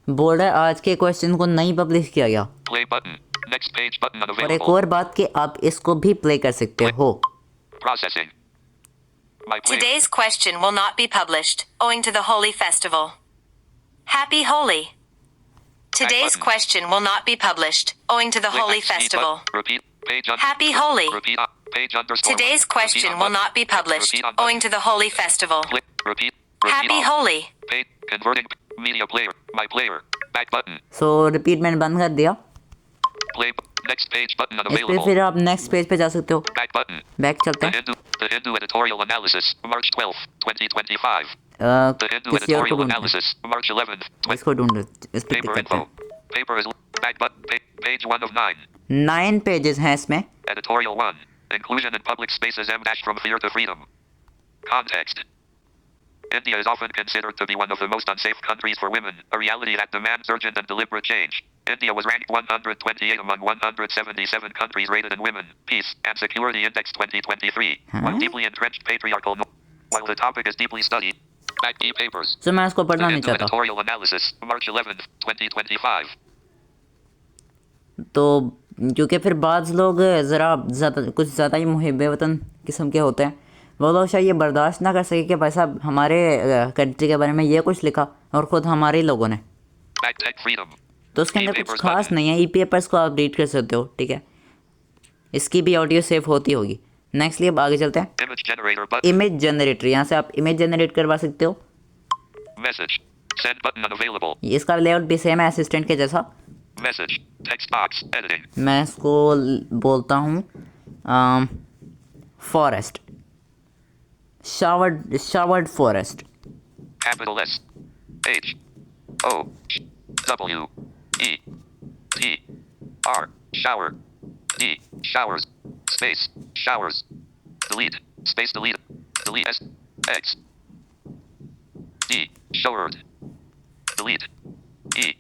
बोल रहा है आज के क्वेश्चन को नहीं पब्लिश किया गया. Play button. Next page button और एक unavailable. और बात कि आप इसको भी प्ले कर सकते हो. Processing. My play. Today's question will not be published owing to the Holi festival. Happy Holi. Today's button. question will not be published owing to the Playback Holi speed festival. button. Repeat. Page Happy Holi. Repeat. Page underscore. Today's one. question Repeat on will not be button. published Repeat on owing to the Holi festival. button. Repeat. Happy all. Holi. Page. Converting. Media player. My player. Back button. So repeat मैंने बंद कर दिया. Play. Next page button इस पर unavailable. फिर आप next page पे जा सकते हो. Back button. बैक चलते The हैं. Hindu editorial analysis, March 12th, 2025. The Hindu किसी और को editorial ढूंढते हैं. analysis, March 11th, 20. इसको ढूंढ लो, इस पर Paper क्लिक करते info. हैं. Paper is back button. Page 1 of 9. 9 pages हैं इसमें. Editorial 1. Inclusion in public spaces M- from fear to freedom. Context. India is often considered to be one of the most unsafe countries for women, a reality that demands urgent and deliberate change. India was ranked 128 among 177 countries rated in Women, Peace, and Security Index 2023. One deeply entrenched patriarchal while the topic is deeply studied. Back e-papers. सो मैं इसको The पढ़ना नहीं Hindu चाहता. editorial analysis, March 11th, 2025. तो क्योंकि फिर बाज़ लोग ज़रा कुछ ज़्यादा ही मुहिब वतन किस्म के होते हैं, वो लोग शायद ये बर्दाश्त ना कर सके कि भाई साहब हमारे कंट्री के बारे में ये कुछ लिखा और ख़ुद हमारे ही लोगों ने. Back tech freedom. तो उसके अंदर कुछ E-papers खास button. नहीं है. ई पेपर्स को आप रीड कर सकते हो. ठीक है, इसकी भी ऑडियो सेव होती होगी. नेक्स्टली अब आगे चलते हैं. Image generator button. Image generator, यहाँ से आप इमेज जनरेट करवा सकते हो. Message. Send button unavailable. इसका लेआउट भी सेम है असिस्टेंट के जैसा. Message. Text box. Editing. मैं इसको बोलता हूँ forest, showered forest. Capital S. H. O. W. E. T. R. Shower. D. Showers. Space. Showers. Delete. Space delete. Delete S. X. D. Showered. Delete. E.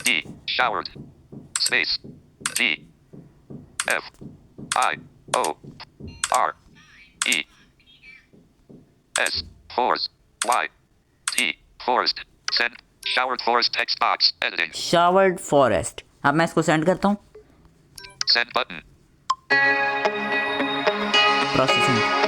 D. Showered. Space. D. F. I. O. R. E. S. Force. Y. T. Forest. Send. Showered forest text box. Editing. Showered forest. अब मैं इसको send करता हूँ। Send button. Processing.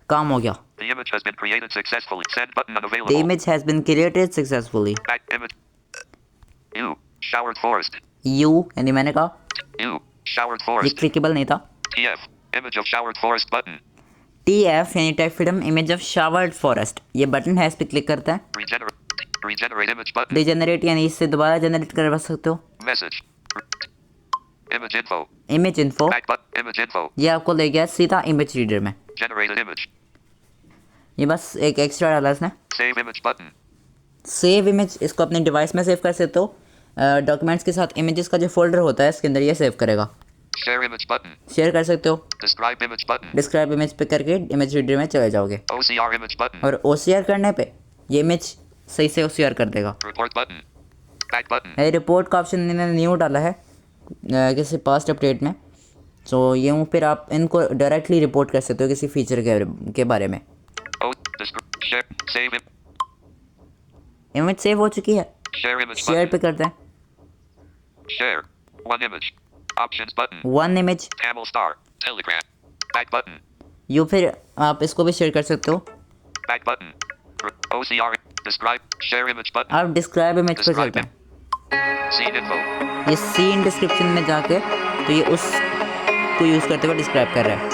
काम हो गया। The image has been created successfully. Send button unavailable. The image has been created successfully. Back image. U. Showered forest. You यानी मैंने कहा U. Showered ये forest. क्लिकेबल नहीं था। TF. Image of showered forest button. TF यानी type freedom image of showered forest. ये button है, इस पे क्लिक करता है। Regenerate image button. रीजेनरेट यानी इससे दोबारा जनरेट करवा सकते हो। Message. Image info. Image info Back button. Image info. ये आपको ले गया सीधा इमेज रीडर में। Generated image. ये बस एक एक्स्ट्रा डाला इसने। Save image button. Save image, इसको अपने डिवाइस में सेव कर सकते हो। डॉक्यूमेंट्स के साथ इमेजेस का जो फोल्डर होता है इसके अंदर ये सेव करेगा। Share image button. शेयर कर सकते हो। Describe image button. Describe image पे करके इमेज रीडर में चले जाओगे OCR image button. और OCR करने पे ये इमेज सही से OCR कर देगा। Report button. Back button. ये रिपोर्ट का ऑप्शन इन्होंने न्यू डाला है किसी पास्ट अपडेट में। सो ये हूँ, फिर आप इनको डायरेक्टली रिपोर्ट कर सकते हो किसी फीचर के बारे में। Share. Save it. Image save हो चुकी है। Share image share button. पे करते हैं। Share. One image. Options button. One image Camel star. Telegram. Back button. You, फिर आप इसको भी शेयर कर सकते हो। Back button. OCR. Describe. Share image button. आप डिस्क्राइब इमेज पे चलते हैं। Scene info. ये सीन डिस्क्रिप्शन में जाके तो ये उस को यूज़ करते हुए डिस्क्राइब कर रहा है।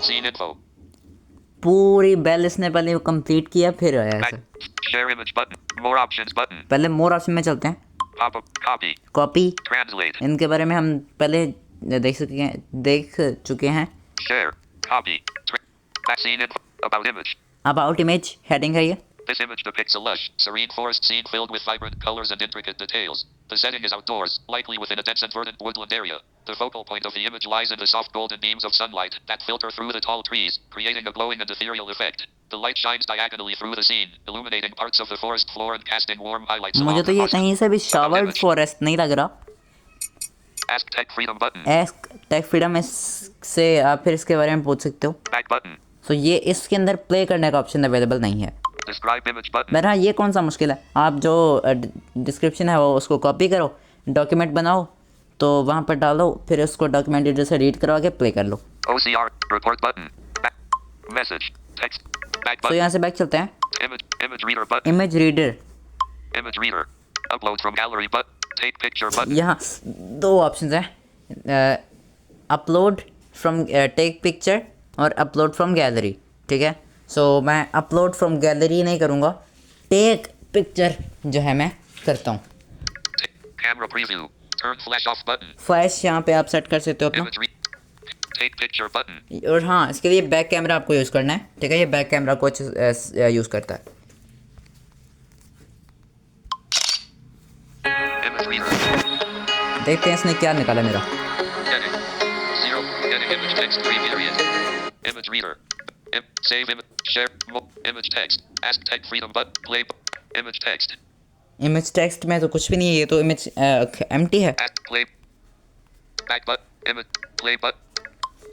Scene info. पूरी बेल इसने पहले वो कंप्लीट किया, फिर आया Back. ऐसे। Share image button. More options button. पहले मोर ऑप्शन में चलते हैं। Pop up. Copy. Copy, Translate. इनके बारे में हम पहले देख चुके हैं। Share. Copy. Back scene info. About image. About image heading है ये। This image depicts a lush, serene forest scene filled with vibrant colors and intricate details. The setting is outdoors, likely within a dense and verdant woodland area. The focal point of the image lies in the soft golden beams of sunlight that filter through the tall trees, creating a glowing and ethereal effect. The light shines diagonally through the scene, illuminating parts of the forest floor and casting warm highlights मुझे along तो the ये coast. कहीं से भी showered image. Forest नहीं लग रहा। Ask Tech Freedom button. Ask tech freedom, इससे आप फिर इसके बारे में पूछ सकते हो। Back button. तो ये इसके अंदर प्ले करने का ऑप्शन अवेलेबल नहीं है। Describe image button. बहरहाल ये कौन सा मुश्किल है, आप जो डिस्क्रिप्शन है वो उसको कॉपी करो, डॉक्यूमेंट बनाओ, तो वहाँ पर डालो, फिर उसको डॉक्यूमेंट रीडर से रीड करवा के प्ले कर लो। OCR. Report button. Back. Message. Text. Back तो button. यहाँ से बैक चलते हैं। Image reader button. Image reader, Image reader. Upload from gallery button. Take picture button. यहाँ दो ऑप्शन हैं, अपलोड फ्रॉम टेक पिक्चर और अपलोड फ्रॉम गैलरी। ठीक है, सो मैं अपलोड फ्रॉम गैलरी नहीं करूँगा, टेक पिक्चर जो है मैं करता हूँ। Camera preview. Turn flash off button. Flash यहाँ पे आप सेट कर सकते हो अपना। Image take picture button. और हाँ, इसके लिए बैक कैमरा आपको यूज़ करना है। ठीक है, ये बैक कैमरा को यूज़ करता है। Image reader. देखते हैं इसने क्या निकाला मेरा। Heading. 0. Heading image text 3 period. Image reader. Save image. Share. Image text. Ask Tech Freedom button. Play. Image text. Image text में तो कुछ भी नहीं है, ये तो इमेज एम्प्टी है। Ask play. Back button. Image. Play button.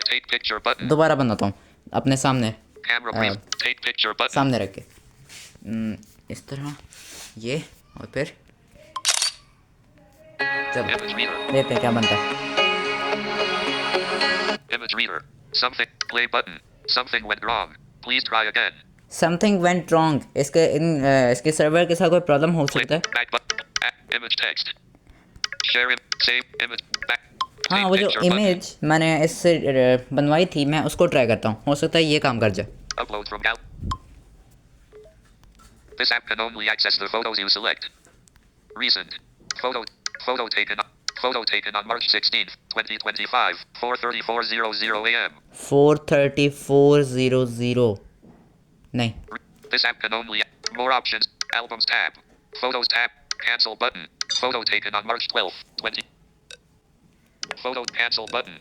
Take picture button. दोबारा बनाता हूँ अपने सामने, Camera preview. Take picture button. सामने रख के इस तरह ये, और फिर चलो Image reader. देखते हैं क्या बनता है। Image reader. Something. Play button. Something went wrong. Please try again. Something went wrong, इसके सर्वर के साथ कोई प्रॉब्लम हो Click सकता है। back button. Image text. Share it. Save image. Back. हाँ, Save वो जो picture button. इमेज मैंने इससे बनवाई थी, मैं उसको ट्राई करता हूँ, हो सकता है ये काम कर जाए। Upload from gal. This app can only access the photos you select. Recent. Photo taken. Photo taken on March 16th, 2025, 4:34:00 a.m. 4:34:00 नहीं, This app can only more options. Albums tab. Photos tab. Cancel button. Photo taken on March 12th, 20. Photo cancel button.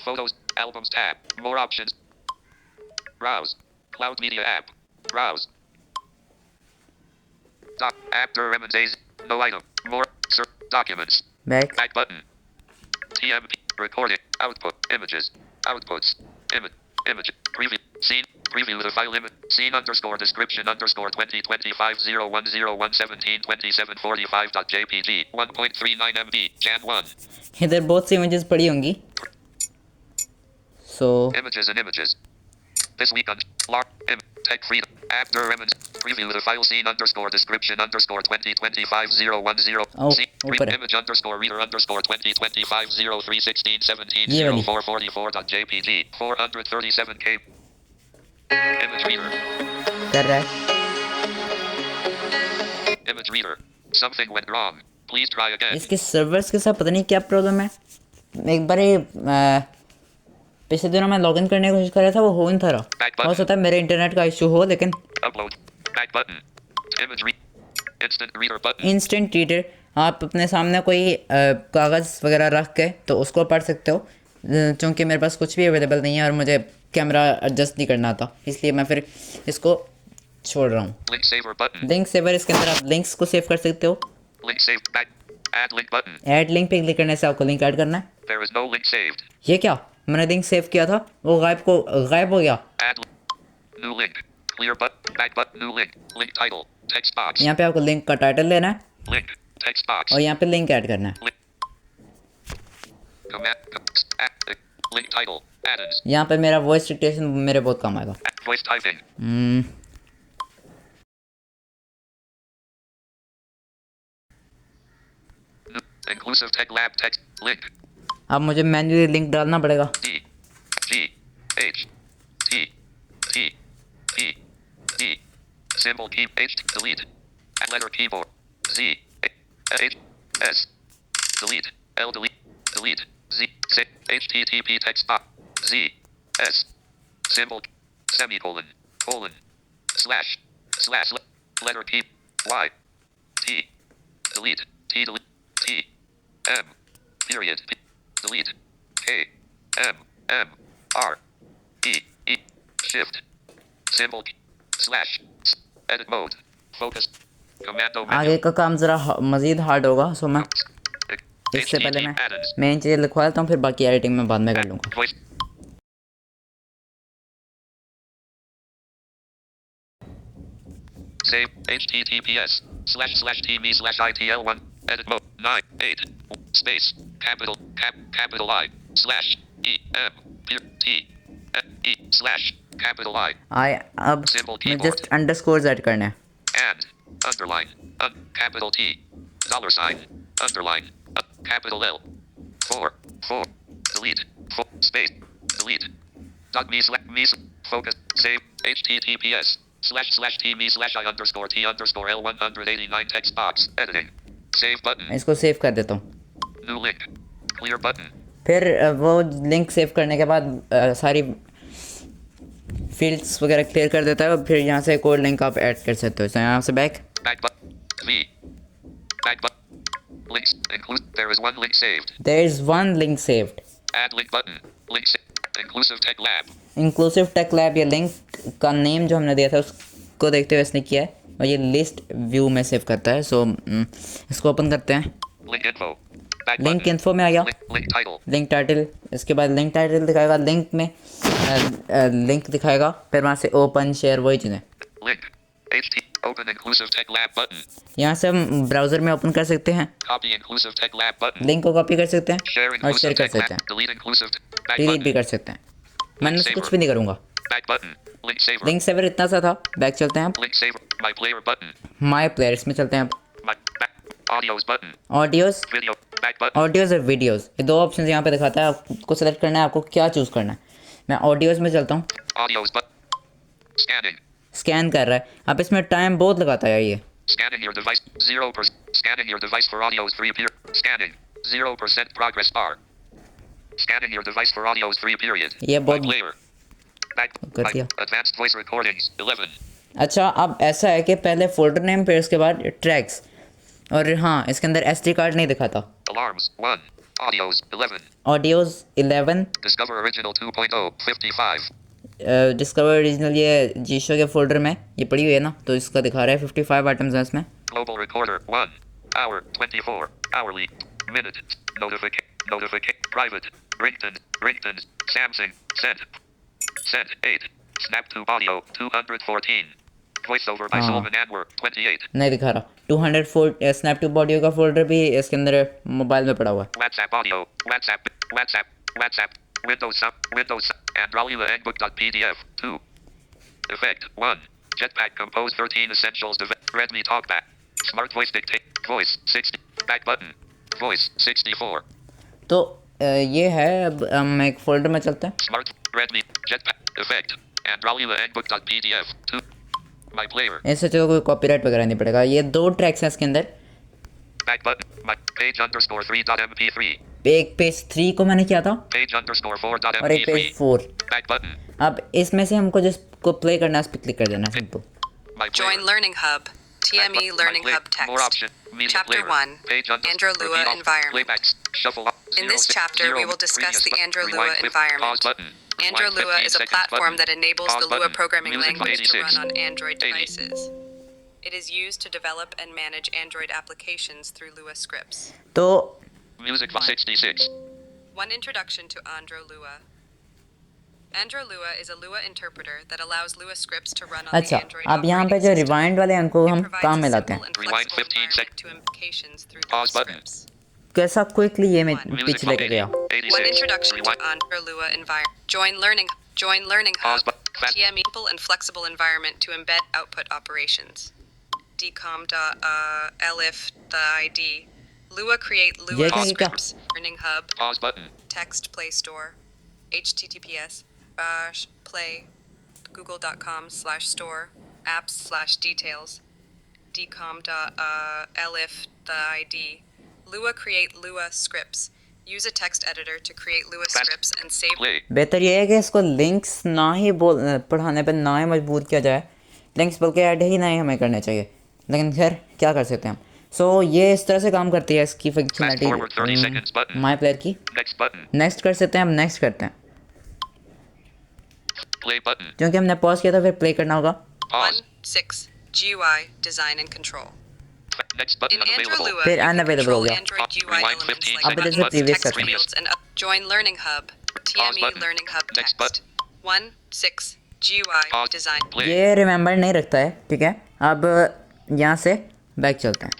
Photos albums tab. More options. Browse. Cloud Media app. Browse. After days. No item. More. Documents. Back. Back button. TMP. Recording. Output. Images. Outputs. Image. Preview. Scene. Preview the file image. Scene underscore description underscore 2025-01/01/17/2745.jpg. 1.39 MB. Jan 1. इधर बहुत सी images पड़ी होंगी, सो Images and images. This week on tech freedom. After preview the file scene underscore description underscore 2025-010. Oh, Scene image underscore reader underscore 2025-03/16/17/0444.jpg. 437K. Image reader. कर रहा है। Image reader. Something went wrong. Please try again. इसके servers के साथ पता नहीं क्या problem है। एक बार पिछले दिनों मैं लॉगिन करने की कोशिश कर रहा था, वो हो नहीं था रहा। हो सकता है मेरे इंटरनेट का इशू हो, लेकिन Upload. Back button. Image instant reader button. Instant reader, आप अपने सामने कोई कागज़ वगैरह रख के तो उसको पढ़ सकते हो। चूँकि मेरे पास कुछ भी अवेलेबल नहीं है और मुझे कैमरा एडजस्ट नहीं करना था, इसलिए मैं फिर इसको छोड़ रहा हूँ। Link saver button. Link saver, इसके अंदर आप लिंक्स को सेव कर सकते हो। Link save back. Add link button. Add link पे क्लिक करने से आपको लिंक ऐड करना है। There is no link saved. ये क्या, मैंने लिंक सेव किया था, वो गायब हो गया। Add new link. Clear button. Back button. New link. Link title. Text box. यहाँ पे आपको लिंक का टाइटल लेना है Link. Text box. और यहाँ पे लिंक ऐड करना है। Link. Link title. Add-ins. यहाँ पे मेरा वॉइस डिक्टेशन मेरे बहुत काम आएगा। Voice typing. Inclusive Tech Lab text. Link. अब मुझे मैन्युअली लिंक डालना पड़ेगा। D. G. H. T. T. P. D. Symbol key. H. Delete. Letter keyboard. Z. H. S. Delete. L. Delete. Delete. Z. HTTP text box. Z. S. Symbol. Semicolon. Colon. Slash. Slash. Letter key. Y. T. Delete. T. Delete. T. M. Period. P. Delete. K. M. M. R. E. E. Shift. Symbol. Slash. Edit mode. Focus. Commando menu. आगे का काम ज़रा मज़ीद hard होगा, सो मैं इससे पहले मैं मेन चीज़ें लिखवा देता हूँ, फिर बाकी एडिटिंग में बाद में कर लूँगा। Voice. Save https://tv/itl1 edit mode 9 8 space capital I slash e m t e slash capital I अब मैं जस्ट अंडरस्कोर्स ऐड करने हैं। and underline capital T $sign underline capital L 4 delete space delete me focus save https://tv/I_t_L189 text box editing save button इसको save कर देता हूँ। new link clear button फिर वो लिंक सेव करने के बाद सारी फील्ड्स वगैरह क्लियर कर देता है और फिर यहाँ से कोड लिंक आप ऐड कर सकते हो। तो यहाँ से back back button V back button links include there is one link saved there is one link saved. add link button link inclusive tech lab inclusive tech lab, या link का name जो हमने दिया था उसको देखते हुए इसने किया है और ये लिस्ट व्यू में सेव करता है। सो इसको ओपन करते हैं। link info back link button info में आ गया, link title लिंक टाइटल, इसके बाद लिंक टाइटल दिखाएगा, लिंक में लिंक दिखाएगा, फिर वहाँ से ओपन शेयर वही चीज़ें। link HT open inclusive tech lab button यहाँ से हम ब्राउज़र में ओपन कर सकते हैं, copy inclusive tech lab button link को कॉपी कर सकते हैं share और शेयर inclusive कर tech सकते lab हैं, delete inclusive back delete button भी कर सकते हैं। मैं कुछ भी नहीं करूँगा। back button Link saver. Link saver इतना सा था। बैक चलते हैं आप। Link saver. My player button. My player इसमें चलते हैं आप। My back. Audios button. Audios, Video. Back button. Audios और वीडियोज़, ये दो ऑप्शन यहाँ पे दिखाता है। आपको सेलेक्ट करना है आपको क्या चूज़ करना है। मैं ऑडियोज़ में चलता हूँ। Audios button. Scanning. स्कैन कर रहा है। अब इसमें टाइम बहुत लगाता है ये। Scanning your device. 0%. Scanning your device for audios 3 period. Scanning. 0% progress bar. Scanning your device for audios 3 period. ये My बहुत player. Back. कर My दिया। advanced voice recordings 11. अच्छा, अब ऐसा है कि पहले फोल्डर नेम, फिर उसके बाद ट्रैक्स, और हाँ इसके अंदर SD कार्ड नहीं दिखाता। Alarms 1. Audios 11. Audios 11। Discover original 2.0 55. Discover original, ये जीशो के फोल्डर में ये पड़ी हुई है ना, तो इसका दिखा रहा है 55 आइटम्स हैं इसमें। Global recorder 1. Hour 24. Hourly. Minute. Notification. Private. Ringtone. Samsung. Sent. Sent 8. SnapTube audio 214. Voiceover by हाँ। Solomon Anwar 28. नहीं दिखा रहा। 204 स्नैपट्यूब ऑडियो का फोल्डर भी इसके अंदर मोबाइल में पड़ा हुआ है। WhatsApp audio. WhatsApp. Windows. Android Handbook.pdf 2. Effect 1. Jetpack Compose 13 Essentials. Redmi Talkback. Smart Voice Dictate. Voice 60. Back button. Voice 64. तो ये है। अब हम एक फोल्डर में चलते हैं। Smart Redmi Jetpack Effect. Android Handbook.pdf 2. My player. ऐसे चलो कोई कॉपीराइट वगैरह नहीं पड़ेगा। ये दो ट्रैक्स हैं इसके अंदर। Back button. My page underscore 3.mp3. एक पेज 3 को मैंने किया था Page underscore और एक पेज 4.mp3. 4। Back button. अब इसमें से हमको जिसको प्ले करना है उस पर क्लिक कर देना है, simple. My Join player. Learning Hub. TME Learning My Hub play- More text. option. Media Chapter player. 1. Page Andrew Lua repeat all. environment. Playbacks. Shuffle up. In this 0, chapter, 0, we will discuss previous the button. Andrew Rewind Lua 15, environment. Pause button. Andrew Rewind Lua 15 is a seconds platform button. that enables Pause the Lua button. programming Music language to 86. run on Android 80. devices. It is used to develop and manage Android applications through Lua scripts. तो Music 66. One introduction to Andrew Lua. Andrew Lua is a Lua interpreter that allows Lua scripts to run on अच्छा, the Android अब यहाँ पे operating जो system. Rewind वाले हैं उनको It हम provides काम a में लाते simple हैं। and Rewind flexible 15 environment to implications through Lua Pause button. scripts. कैसा क्विकली ये मैं Music पीछे लेके गया। 86. One introduction to Andrew Lua environment. Join Learning Pause Hub. button. Fast. TME simple and flexible environment to embed output operations. Decom.elif.id. Lua create Lua ये क्या- ये क्या? scripts. Learning Hub. Pause button. Text Play Store. HTTPS. Play. Google.com/store. Apps/details. Decom.elif.id. Lua create Lua scripts. Use a text editor to create Lua Fast. scripts and save. Play. बेहतर ये है कि इसको links ना ही पढ़ाने पे ना ही मजबूर किया जाए। लिंक्स बल्कि ऐड ही ना ही हमें करने चाहिए, लेकिन खैर क्या कर सकते हैं हम। सो ये इस तरह से काम करती है इसकी Fast forward 30 seconds functionality button. माई प्लेयर की। Next button. नेक्स्ट कर सकते हैं, हम नेक्स्ट करते हैं Play button. क्योंकि हमने पॉज किया था, फिर प्ले करना होगा। Pause. 1.6 GUI design and control. Next button In Andrew unavailable. Lua, फिर you can unavailable control हो गया। Android GUI Rewind elements 15 like अब seconds जैसे buttons, previous text section। fields, and join Learning Hub. TME button. Learning Hub Next text. 1.6 GUI Pause. design. Play. ये remember नहीं रखता है, ठीक है। अब यहाँ से बैक चलते हैं,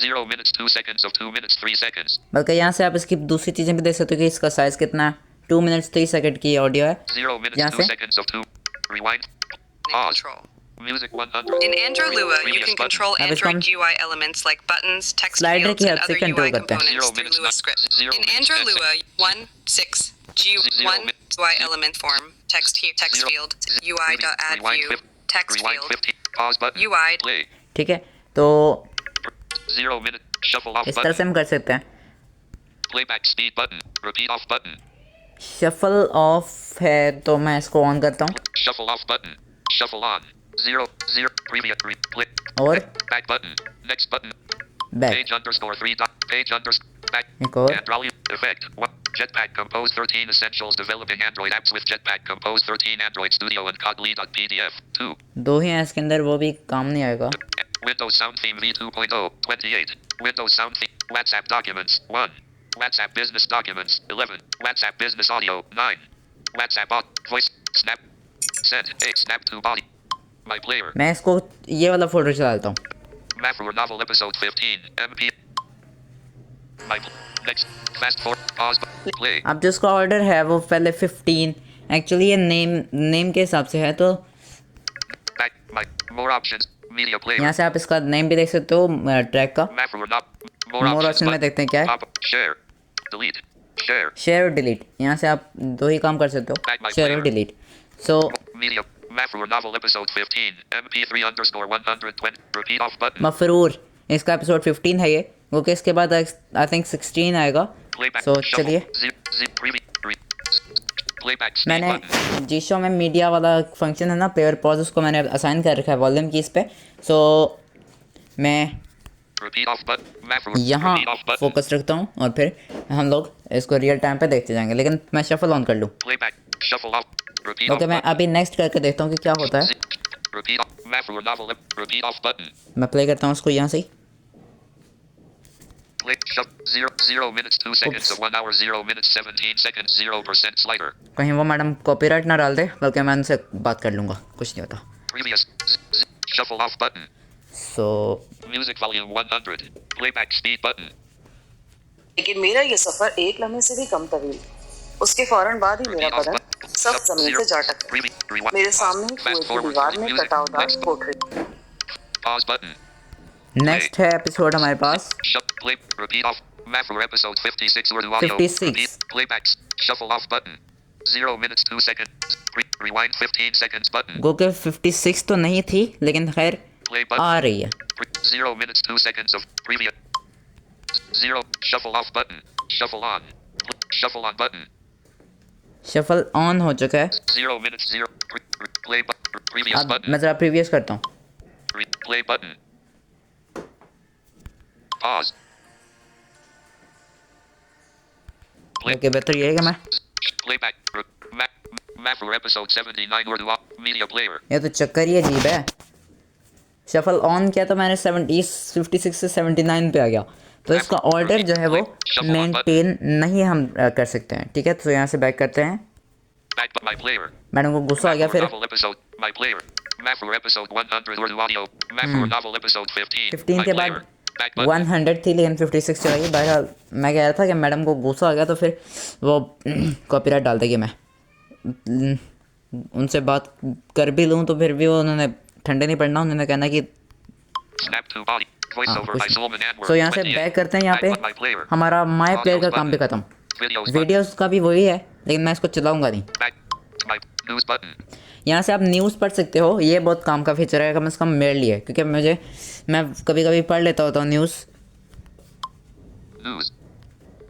0 minutes 2 seconds of 2 minutes 3 seconds. बल्कि यहाँ से आप इसकी दूसरी चीज़ें भी देख सकते हो कि इसका साइज़ कितना है। 2 मिनट्स 3 सेकंड की ऑडियो है। 0 minutes यहाँ 2 से seconds of 2. Rewind. and Pause. control. Music 100. In Andrew Lua, you Previous can button. control अब इसको Android हम GUI elements like buttons, text slider fields, की and help से other control UI करते हैं। components 0 through minutes Lua not- script. 0 In minutes Andrew 10 Lua, 1.6 0 minutes. GUI element form, text Zero. field, UI.add Rewind view, text Rewind field, 50. Pause button. UI. Play. ठीक है, तो 0 minute. Shuffle off इस तरह से button. हम कर सकते हैं। Playback speed button. Repeat off button. Shuffle of है तो मैं इसको ऑन करता हूँ, Shuffle off button. Shuffle on. 0 previous play. और Back button. Next button. Back. Page underscore 3 dot. Page underscore back. एक और Android effect. 1. Jetpack Compose 13 essentials developing Android apps with Jetpack Compose 13 Android Studio and Codly.pdf. 2. दो ही हैं इसके अंदर, वो भी काम नहीं आएगा। Windows Sound Theme v2.0 28. Windows Sound Theme. WhatsApp Documents 1. WhatsApp Business Documents 11. WhatsApp Business Audio 9. WhatsApp Voice Snap Send 8. Snap to Body. My Player. मैं इसको ये वाला फोल्डर चला देता हूँ। Mafur Novel Episode 15. MP. Next. Fast forward. Pause. Play. अब जिसका order है वो पहले 15 एक्चुअली ये नेम के हिसाब से है, तो Back. My. More options. Media player. यहाँ से आप इसका नेम भी देख सकते हो ट्रैक का। Map or not. More more options. Option में button. देखते हैं क्या है। Pop. Share. Delete. Share. Share और डिलीट, यहाँ से आप दो ही काम कर सकते Back हो, my शेयर और player. डिलीट। सो Media. Mafur novel episode 15. MP3_120. Repeat off button. मफरूर, इसका एपिसोड 15 है ये, ओके। इसके बाद आई थिंक 16 आएगा। Playback. सो Shuffle. चलिए, Preview. Playback. Speed मैंने button. जी शो में मीडिया वाला फंक्शन है ना, प्लेयर पॉज, उसको मैंने असाइन कर रखा है वॉल्यूम की इस पे। सो मैं Repeat off button. Mafur. यहाँ Repeat off button. फोकस रखता हूँ और फिर हम लोग इसको रियल टाइम पे देखते जाएंगे, लेकिन मैं शफल ऑन कर लूँ। Playback. Shuffle off. Repeat okay, off मैं button. अभी नेक्स्ट करके देखता हूँ कि क्या होता है। Repeat off. Mafur novel. Repeat off button. मैं प्ले करता हूँ उसको यहाँ से ही। Play. Zero. 0 minutes 2 seconds. Oops. 1 hour 0 minutes 17 seconds. 0% slider. कहीं वो मैडम कॉपीराइट ना डाल दे, बल्कि मैं उनसे बात कर लूँगा, कुछ नहीं होता। Previous. Shuffle off button. सो Music volume 100. Playback speed button. लेकिन मेरा ये सफर एक लम्हे से भी कम तवील। उसके फौरन बाद ही मेरा Repeat off बदन button. सब जमीन से जा टकरा। Preview. Rewind. मेरे Pause. सामने कुएं Fast की forward. दीवार में Music. कटावदार Next. Portrait. Pause button. Next है एपिसोड हमारे पास Shut. Play. Repeat off. Mafur episode 56. Urdu audio. 56. Repeat. Playbacks. Shuffle off button. 0 minutes 2 seconds. Rewind 15 seconds button. गो के 56 तो नहीं थी, लेकिन खैर Play button. आ रही है। 0 minutes 2 seconds of previous. 0. Shuffle off button. Shuffle on. Shuffle on button. Shuffle on हो चुका है। 0 minutes 0. Play button. Previous अब button. मैं ज़रा प्रीवियस करता हूँ। Play button. Pause. Play. Okay, बेहतर ये है कि मैं Playback. Mafur episode 79 Urdu media player. ये तो चक्कर ही अजीब है। शफल ऑन किया तो मैंने 56 से 79 पे आ गया, तो इसका ऑर्डर जो है वो मेंटेन नहीं हम कर सकते हैं, ठीक है। तो यहाँ से बैक करते हैं। Back but my player. Madam को गुस्सा आ गया, Mafur फिर novel episode. My player. Mafur episode 100 Urdu audio. Mafur novel episode 15. 15 My के player. बाद Back button. 100 थी, लेकिन 56 चलाई। बहरहाल मैं कह रहा था कि मैडम को गुस्सा आ गया तो फिर वो कॉपीराइट डाल देगी। मैं उनसे बात कर भी लूँ तो फिर भी वो उन्होंने ठंडे नहीं पड़ना, उन्होंने कहना कि Snap to body. Voiceover by Solomon Edward. सो यहाँ से 28. बैक करते हैं। यहाँ Back but my पे player. हमारा माई प्लेयर का काम भी खत्म। Videos button. वीडियोस का भी वही है, लेकिन मैं इसको चलाऊंगा नहीं। Back to my news button. यहाँ से आप न्यूज़ पढ़ सकते हो, ये बहुत काम का फीचर है, कम से कम मेरे लिए, क्योंकि मैं कभी कभी पढ़ लेता होता हूँ news. News.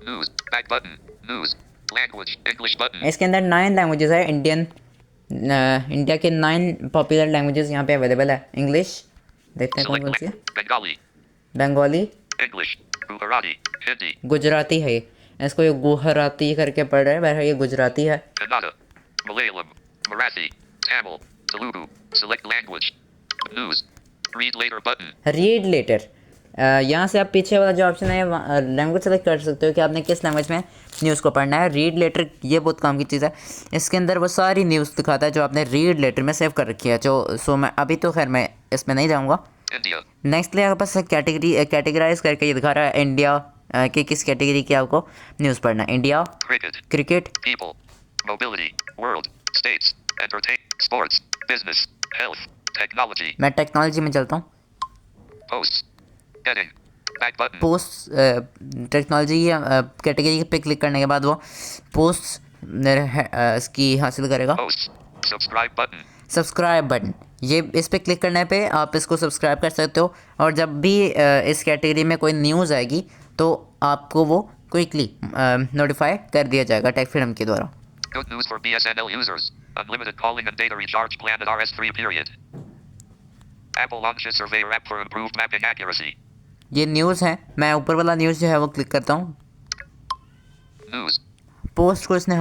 News. Back button. News. Language. English button. इसके अंदर 9 लैंग्वेजेस है। इंडिया के 9 पॉपुलर लैंग्वेजेस यहाँ पे अवेलेबल है। इंग्लिश देखते हैं कौन कौन सी है। Bengali. Bengali, English. Gujarati. Hindi. Gujarati है ये, इसको ये गुजराती करके पढ़ रहे हैं, बहरहाल ये गुजराती है। Kannada. Malayalam. Marathi. Tamil. Telugu. Select language. News. Read later button. Read later, यहाँ से आप पीछे वाला जो ऑप्शन है लैंग्वेज सेलेक्ट कर सकते हो कि आपने किस लैंग्वेज में न्यूज़ को पढ़ना है। रीड लेटर ये बहुत काम की चीज़ है, इसके अंदर वो सारी न्यूज़ दिखाता है जो आपने रीड लेटर में सेव कर रखी है। सो मैं अभी तो खैर मैं इसमें नहीं जाऊँगा। India. नेक्स्ट आपके पास कैटेगराइज करके ये दिखा रहा है इंडिया कि किस कैटेगरी की आपको न्यूज़ पढ़ना है। India, Cricket. Cricket, People. Mobility. World. States. Entertain. Sports. Business. Health. Technology. मैं टेक्नोलॉजी में चलता हूँ। Posts. Heading. Back button. Post technology category पे क्लिक करने के बाद वो पोस्ट इसकी हासिल करेगा। Posts. Subscribe button. Subscribe button, ये इस पर क्लिक करने पे आप इसको सब्सक्राइब कर सकते हो, और जब भी इस कैटेगरी में कोई न्यूज़ आएगी तो आपको वो क्विकली नोटिफाई कर दिया जाएगा टेक फ्रीडम के द्वारा। Good news for BSNL users. Unlimited calling and data recharge plan at RS3 period. Apple launches Surveyor app for improved mapping accuracy. ये न्यूज़ है, मैं ऊपर वाला न्यूज़ जो है वो क्लिक करता हूँ। News. पोस्ट को इसने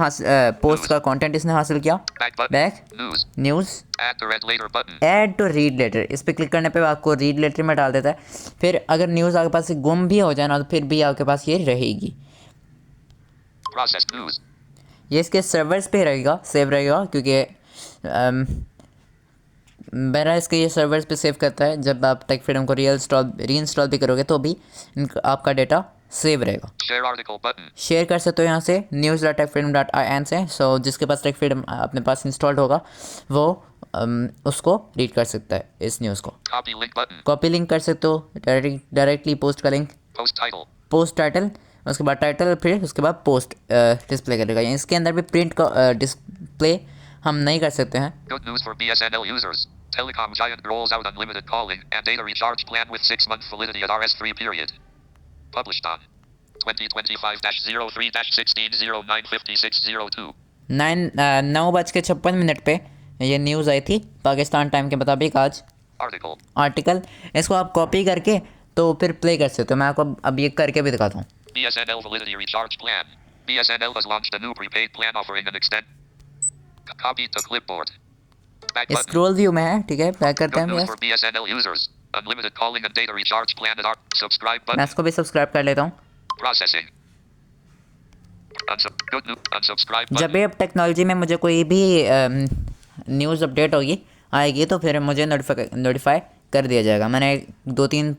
पोस्ट का कंटेंट इसने हासिल किया। Back button. Back, News. News, Add to read later button. Add to read later, इस पर क्लिक करने पे आपको रीड लेटर में डाल देता है। फिर अगर न्यूज़ आपके पास से गुम भी हो जाए ना, तो फिर भी आपके पास ये रहेगी। Process news. ये इसके सर्वर्स पे रहेगा, सेव रहेगा, क्योंकि मेरा इसके ये सर्वर्स पे सेव करता है। जब आप टेक फ्रीडम को री इंस्टॉल भी करोगे तो भी आपका डेटा सेव रहेगा। Share article button. शेयर कर सकते हो यहाँ से news.techfreedom.in से। सो जिसके पास टेक फ्रीडम अपने पास इंस्टॉल्ड होगा वो उसको रीड कर सकता है इस न्यूज़ को। Copy link button. Copy link कर सकते हो, डायरेक्टली पोस्ट का link, Post title. Post title, उसके बाद टाइटल, फिर उसके बाद पोस्ट डिस्प्ले करेगा। इसके अंदर भी प्रिंट का डिस्प्ले हम नहीं कर सकते हैं। Good news for BSNL users. Telecom giant rolls out unlimited calling and data recharge plan with 6-month validity at RS3 period. Published on 2025-03-16-09-5602. 9:56 पे ये न्यूज़ आई थी पाकिस्तान टाइम के मुताबिक आज। Article. आर्टिकल, इसको आप कॉपी करके तो फिर प्ले कर सकते हो। मैं आपको अब ये करके भी दिखाता हूँ। BSNL validity recharge plan. BSNL has launched a new prepaid plan offering an extend. Copy to clipboard. Back button. Scroll view में है, ठीक है, बैक करते Good हैं। news yes, for BSNL users. Unlimited calling and data recharge plan at our subscribe मैं button. इसको भी subscribe कर लेता हूँ। Processing. Good news. Unsubscribe जब button. भी अब टेक्नोलॉजी में मुझे कोई भी न्यूज़ अपडेट होगी आएगी तो फिर मुझे नोटिफाई कर दिया जाएगा। मैंने 2-3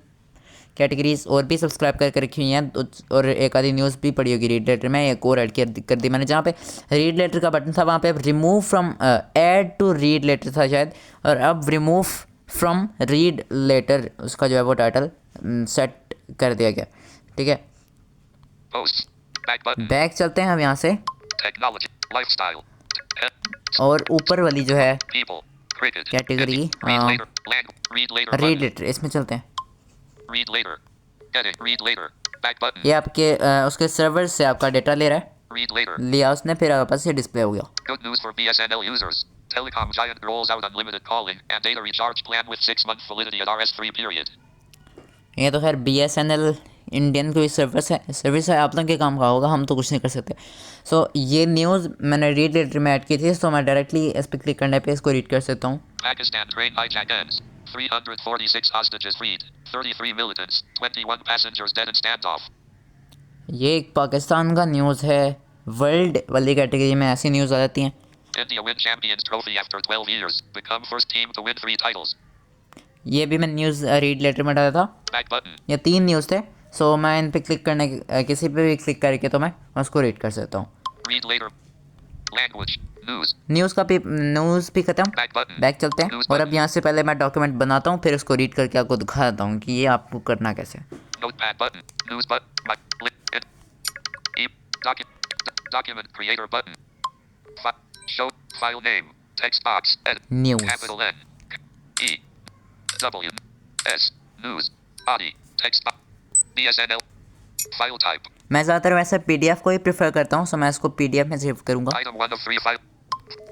कैटेगरीज और भी सब्सक्राइब करके रखी हुई हैं और एक आधी न्यूज़ भी पड़ी होगी रीड लेटर में, एक और ऐड कर दी मैंने। जहाँ पे रीड लेटर का बटन था वहाँ पे remove from add to read later था शायद, और अब रिमूव फ्रॉम रीड लेटर उसका जो है वो टाइटल सेट कर दिया गया, ठीक है। Posts. Back button. बैक चलते हैं हम यहाँ से, Technology. Lifestyle. और ऊपर वाली जो है People. Cricket. Category Read later. Read later. Read Button. Later, इसमें चलते हैं। Read later. Edit. Read later. Back button. ये आपके उसके सर्वर से आपका डेटा ले रहा है, Read later. लिया उसने, फिर आपके पास ये डिस्प्ले हो गया। Good news for BSNL users. Telecom giant rolls out unlimited calling and data recharge plan with 6-month validity at RS3 period. ये तो खैर BSNL इंडियन कोई सर्विस है, आप लोगों के काम का होगा, हम तो कुछ नहीं कर सकते। सो ये न्यूज़ मैंने रीड लेटर में ऐड की थी, तो मैं डायरेक्टली इस पर क्लिक करने पे इसको रीड कर सकता हूँ। Pakistan train hijack ends. 346 hostages freed. 33 militants. 21 passengers dead in standoff. ये एक पाकिस्तान का न्यूज़ है। वर्ल्ड वाली कैटेगरी में ऐसी न्यूज़ आ जाती हैं। India win champions trophy after 12 years. Become first team to win 3 titles. ये भी मैं न्यूज़ रीड लेटर में डाला था। Back button. ये 3 न्यूज़ थे, सो मैं इन पे क्लिक करने किसी पे भी क्लिक करके तो मैं उसको रीड कर सकता हूँ। Read later. Language. News. News भी ख़त्म। Back button. बैक चलते हैं, और अब यहाँ से पहले मैं डॉक्यूमेंट बनाता हूँ, फिर उसको रीड करके आपको दिखाता हूँ कि ये आपको करना कैसे है। Notepad button. News button. Document creator button. Show file name. Text box. Edit. News. Capital N. E. W. S. News. Body. Text box. BSNL. File type. मैं ज़्यादातर वैसे PDF को ही प्रेफर करता हूँ, सो मैं इसको PDF में सेव करूँगा। Item 1 of 3 file.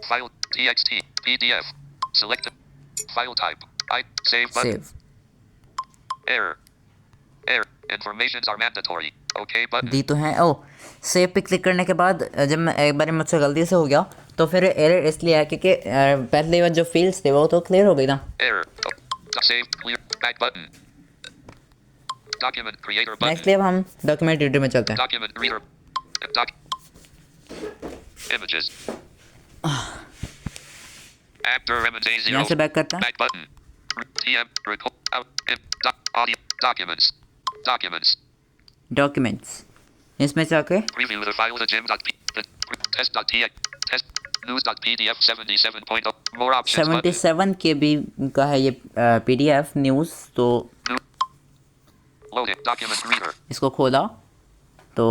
File. TXT. PDF. Select. File type. Save button. Save Error. Informations are mandatory. OK button. दी तो है। ओ, सेव पे क्लिक करने के बाद जब मैं एक बार मुझसे गलती से हो गया तो फिर एरर इसलिए आया क्योंकि पहले वाले जो फील्ड्स थे वो तो क्लियर हो गई ना। Error. Save. Clear. Back button. Document creator button. Next अब हम डॉक्यूमेंट रीडर में चलते हैं। Document reader. Images. Actor MJ0. यहाँ से बैक करते हैं। Back button. TM. Record. Audio. Documents. Documents. Documents, इसमें जाके Preview the file. The gym.p. Test.tx. Test. News.pdf 77.0. More options. button. 77 KB का है ये PDF न्यूज़। तो Loaded. Document reader. इसको खोला तो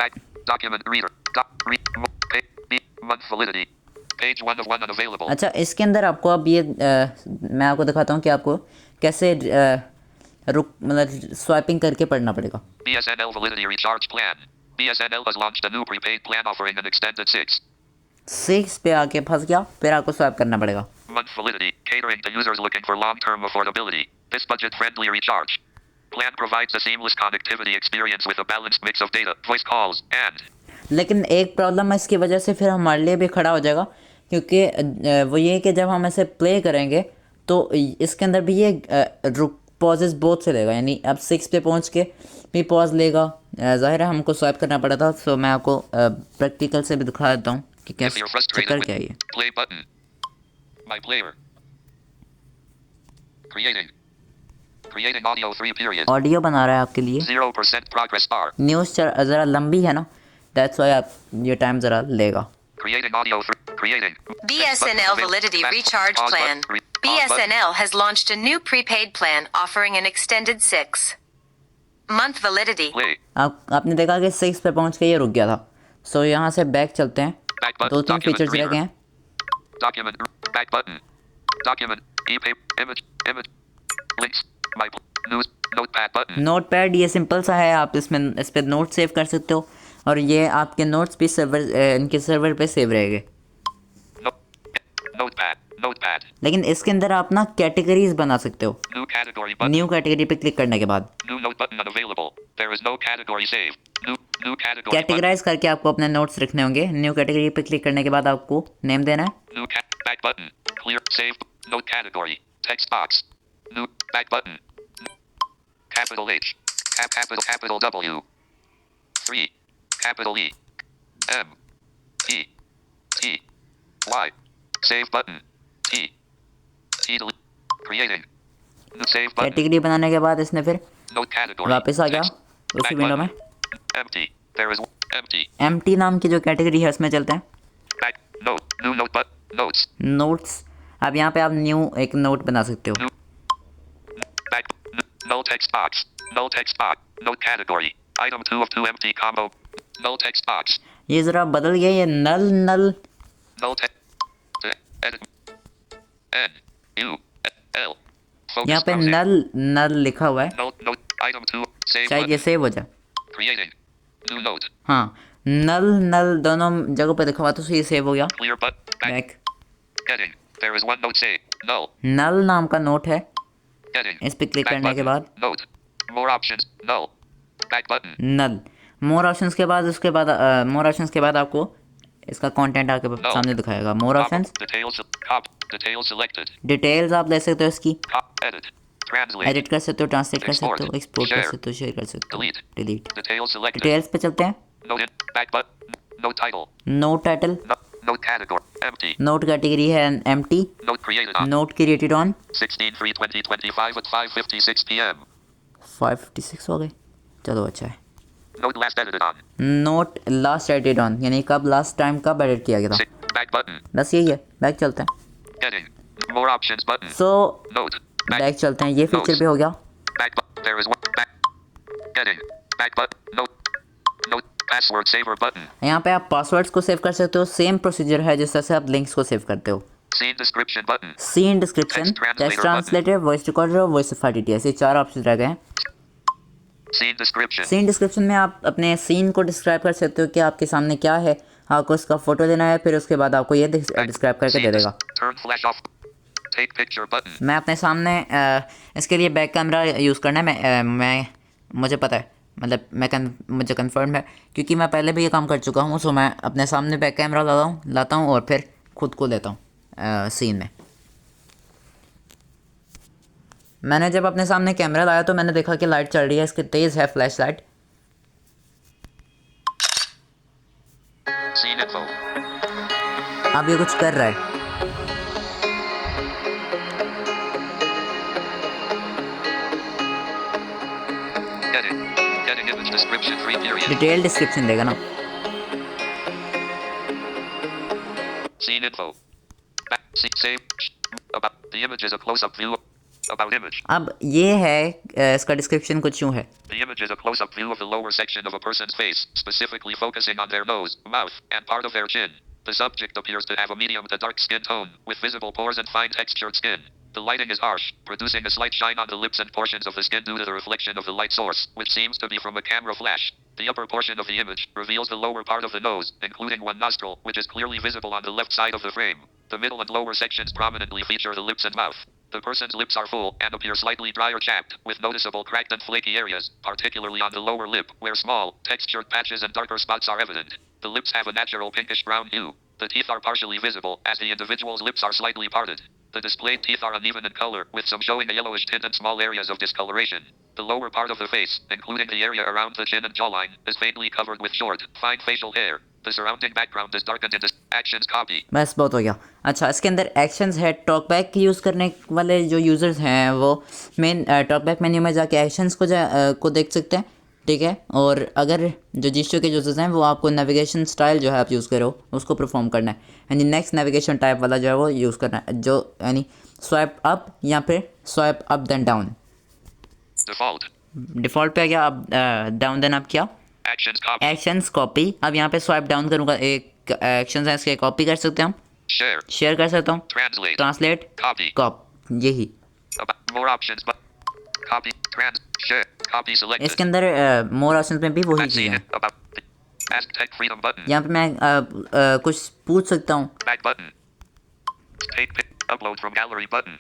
Back. Document reader. Month validity. Page 1 of 1 unavailable. अच्छा, इसके अंदर आपको अब ये मैं आपको दिखाता हूँ कि आपको कैसे मतलब स्वाइपिंग करके पढ़ना पड़ेगा। BSNL validity recharge plan. BSNL has launched a new prepaid plan offering an extended 6 पे आके फंस गया, फिर आपको स्वाइप करना पड़ेगा। month validity, catering to users looking for long-term affordability. This budget-friendly recharge plan provides a seamless connectivity experience with a balanced mix of data, voice calls, and लेकिन एक प्रॉब्लम है इसकी वजह से फिर हमारे लिए भी खड़ा हो जाएगा, क्योंकि वो ये कि जब हम ऐसे प्ले करेंगे तो इसके अंदर भी ये रुक पॉजेस बहुत से लेगा, यानी अब 6 पे पहुंच के भी पॉज लेगा। ज़ाहिर है हमको स्वाइप करना पड़ा था, सो मैं आपको प्रैक्टिकल से भी दिखा देता हूँ कि if कैसे you're frustrated चक्कर with क्या है ये। play button. My player. Creating. Creating audio 3 period. Audio बना रहा है आपके लिए। 0% progress bar. न्यूज़ ज़रा लंबी है ना, दैट्स वाई आप ये टाइम ज़रा लेगा। Creating audio 3. Creating. BSNL Validity Recharge Plan. BSNL has launched a new prepaid plan offering an extended 6-month validity. Play. आपने देखा कि 6 पे पहुंच के ये रुक गया था। सो यहाँ से बैक चलते हैं। Back button. 2-3 Document फीचर्स रह गए reader. हैं। Document. Back button. Document. Image. Links. My news. Notepad button. Note pad ये सिंपल सा है, आप इस पे नोट सेव कर सकते हो और ये आपके नोट्स भी इनके सर्वर पे सेव रहेंगे। Notepad. लेकिन इसके अंदर आप ना कैटेगरीज बना सकते हो। New category button. New category पे क्लिक करने के बाद New note button unavailable. There is no category save. New category categorise करके आपको अपने नोट्स रखने होंगे। न्यू कैटेगरी पे क्लिक करने के बाद आपको नेम देना है। button. New back button. Clear save. Note category. Text box. New back button. Capital H. Capital W. 3. Capital E. M. E. T. Y. Save button. T. Delete. Creating. New save button. Category बनाने के बाद इसने फिर Note category. वापस आ गया Text. उसी Back window में। button. Empty. There is empty. Empty नाम की जो कैटेगरी है उसमें चलते हैं। Back. Note. New note but notes. Notes, अब यहाँ पे आप न्यू एक नोट बना सकते हो। Back. Null text box. Null text box. Note category. Item 2 of 2 empty combo. Null text box. ये ज़रा बदल गया, ये नल Null text. Edit. N. U. L. Focus यहाँ पे browsing. नल लिखा हुआ है, Note. Item 2. Save शायद ये button. सेव हो जाए। Creating. New note. हाँ, नल दोनों जगह पे लिखा हुआ तो ये सेव हो गया। Clear but. Back. Back Heading. There is one note saved. Null. नल नाम का नोट है, Heading. इस पे क्लिक Back करने के button. बाद Note. More options. Null. Back button. नल। मोर ऑप्शंस के बाद मोर ऑप्शंस के बाद आपको इसका कंटेंट आपके सामने दिखाएगा। More options, Details selected. Details आप ले सकते हो इसकी, Edit. Translate. एडिट कर सकते हो, ट्रांसलेट कर सकते हो, Export. एक्सपोर्ट कर Share. सकते हो, शेयर कर सकते हो, Delete. Delete. Details selected. Details पे चलते हैं। Note in. Back button. Note title. Note title, Note category. Empty. Note category है empty, Note created on note created on 16/3/2025 at 5:56 p.m. 556 हो गए, चलो अच्छा है। Note last edited on. Note last edit on, यानी कब लास्ट टाइम कब edit किया गया था, Back button. बस यही है। बैक चलते हैं। Heading. More options button. सो Note. Back. बैक चलते हैं, ये फीचर भी हो गया। Back button. There is one. Back. Heading. Back button. Note. Note. Password saver button. यहाँ पे आप पासवर्ड्स को सेव कर सकते हो, सेम प्रोसीजर है जिस तरह से आप लिंक्स को सेव करते हो। Scene description button. Scene description, Text translator text translator, voice recorder और वॉइस ऑफ आरटीटीएस, ये 4 ऑप्शन रह गए हैं। Scene description. सीन डिस्क्रिप्शन में आप अपने सीन को डिस्क्राइब कर सकते हो कि आपके सामने क्या है, आपको उसका फोटो देना है, फिर उसके बाद आपको ये डिस्क्राइब करके दे देगा। Turn flash off. Take picture button. मैं अपने सामने इसके लिए बैक कैमरा यूज़ करना है। मैं मुझे पता है, मतलब मुझे कंफर्म है क्योंकि मैं पहले भी ये काम कर चुका हूँ। सो मैं अपने सामने बैक कैमरा लाता हूँ और फिर खुद को लेता हूँ सीन में। मैंने जब अपने सामने कैमरा लाया तो मैंने देखा कि लाइट चल रही है, इसकी तेज़ है फ्लैश लाइट। Scene info. अब ये कुछ कर रहा है। Heading image description 3 period. Detail description देगा ना। Scene info. Save. About the image is a close-up view. About image. अब ये है इसका डिस्क्रिप्शन कुछ यूँ है। The image is a close-up view of the lower section of a person's face, specifically focusing on their nose, mouth, and part of their chin. The subject appears to have a medium to dark skin tone, with visible pores and fine textured skin. The lighting is harsh, producing a slight shine on the lips and portions of the skin due to the reflection of the light source, which seems to be from a camera flash. The upper portion of the image reveals the lower part of the nose, including one nostril, which is clearly visible on the left side of the frame. The middle and lower sections prominently feature the lips and mouth. The person's lips are full and appear slightly dry or chapped, with noticeable cracked and flaky areas, particularly on the lower lip, where small, textured patches and darker spots are evident. The lips have a natural pinkish-brown hue. The teeth are partially visible, as the individual's lips are slightly parted. The displayed teeth are uneven in color, with some showing a yellowish tint and small areas of discoloration. The lower part of the face, including the area around the chin and jawline, is faintly covered with short, fine facial hair. The surrounding background is darkened into actions copy. बस बहुत हो गया। अच्छा, इसके अंदर actions है। Talkback use करने वाले जो यूज़र्स हैं वो मेन टॉकबैक मेन्यू में जाके एक्शंस को देख सकते हैं, ठीक है। और अगर जो जिस्टो के यूज़र्स हैं वो आपको नेविगेशन स्टाइल जो है आप यूज़ करो उसको परफॉर्म करना है, यानी नेक्स्ट नेविगेशन टाइप वाला जो है वो यूज़ करना है, जो यानी स्वाइप अप या फिर swipe up then down. Default. Default पे आ गया, अब डाउन देन अब क्या, Actions copy. Actions copy. अब यहाँ पे स्वाइप डाउन करूँगा, एक एक्शंस हैं इसके कॉपी कर सकते हैं हम, Share. शेयर कर सकता हूँ, Translate. Translate, Copy. कॉप, यही। About more options. But copy. Share. Copy selected. इसके अंदर मोर ऑप्शंस में भी वही Back चीज़ scene. है। About. Ask tech freedom button. यहाँ पे मैं कुछ पूछ सकता हूँ, Back button. Take pic. Upload from gallery button.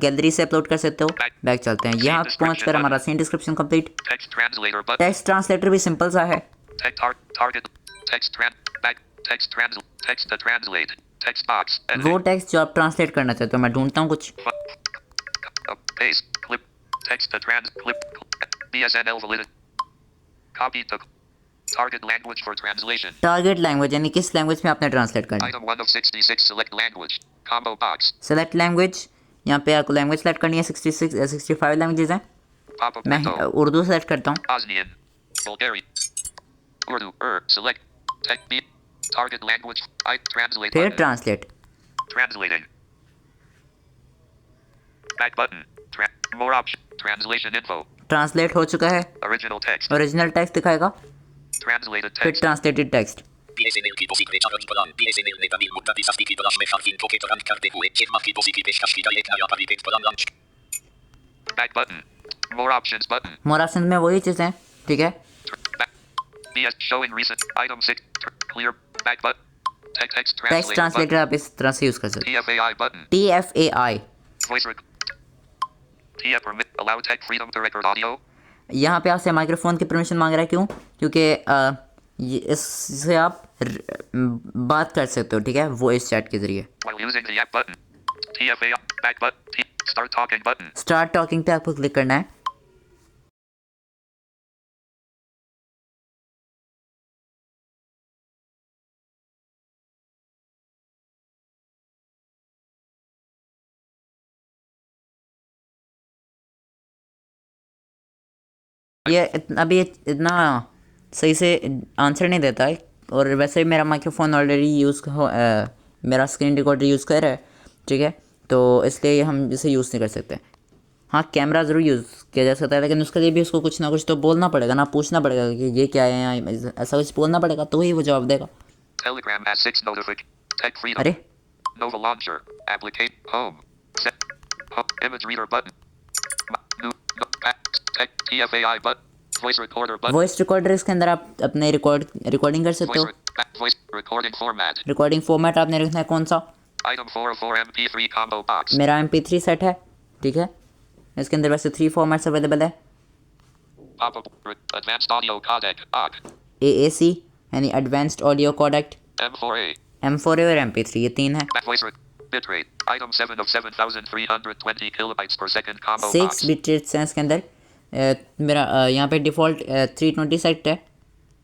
Gallery से अपलोड कर सकते हो। बैक चलते हैं, यहाँ पहुँच कर हमारा scene description complete. Text translator button. Text translator भी सिंपल सा है। Target. Text back. Text to translate. Text box. वो टेक्स्ट जो आप ट्रांसलेट करना चाहते हो, मैं ढूंढता हूँ कुछ। Paste. Clip. Text to clip. BSNL valid. Copy to target language for translation. Target language यानी किस लैंग्वेज में आपने ट्रांसलेट करना है। Item 1 of 66. Select language. Combo box. Select language, यहाँ पे आपको लैंग्वेज सेलेक्ट करनी है। 66 या 65 लैंग्वेजेस हैं। Pop-up मैं window. उर्दू सेलेक्ट करता हूँ। Bosnian. Bulgarian. Urdu. Select. Tech B. Target language. I translate फिर button. Translate, Translating. Back button. More option. Translation info. Translate हो चुका है। Original text. ओरिजिनल टेक्स्ट दिखाएगा, Translated फिर text. Translated text. BSNL की दोषी क्रेचा रही पलान BSNL ने तमिल मुद्दा की सस्ती की तलाश में शार्किन को के तुरंत करते हुए खिदमत की दोषी की पेशकश की एक नया परिपेक्ष plan launch. Back button. More options button. मोर ऑप्शन में वही चीज़ है, ठीक है। Back. BS showing recent. Item 6. Clear. Back button. Text text translator translator button. आप इस तरह से यूज़ कर सकते TFAI button. हो। TFAI, Voice rec. TF permit. Allow tech freedom to record audio. यहाँ पे आपसे माइक्रोफोन की परमिशन मांग रहा है, क्यों? क्योंकि इससे आप बात कर सकते हो, ठीक है, वॉइस चैट के ज़रिए। While using the app button. TFAI. Back button. Start talking button. Start talking पे आपको क्लिक करना है। ये अभी इतना सही से आंसर नहीं देता है, और वैसे भी मेरा माइक्रोफोन ऑलरेडी मेरा स्क्रीन रिकॉर्डर यूज़ कर रहा है, ठीक है, तो इसलिए हम इसे यूज़ नहीं कर सकते। हाँ, कैमरा ज़रूर यूज़ किया जा सकता है, लेकिन उसके लिए भी उसको कुछ ना कुछ तो बोलना पड़ेगा ना, पूछना पड़ेगा कि ये क्या है, या ऐसा कुछ बोलना पड़ेगा तो ही वो जवाब देगा। Telegram has 6 notification. Tech freedom. अरे Nova launcher. Applicate. Home. Set. Image reader button. Tech. TFAI button. Voice recorder button. Voice recorder, इसके अंदर आप अपने रिकॉर्डिंग कर सकते हो। Voice recording format. Recording format आपने रखना है कौन सा? Item 404 MP3 combo box. मेरा MP3 सेट है, ठीक है। इसके अंदर वैसे 3 फॉर्मेट्स अवेलेबल है। Pop-up. Advanced audio codec. OGG. AAC यानी advanced audio codec, M4A. M4A और MP3, ये 3 है। Voice bitrate. Item 7 of 7320 kilobytes per second combo 6 box. Bit rates हैं इसके अंदर। मेरा यहाँ पे डिफ़ॉल्ट 320 सेट है,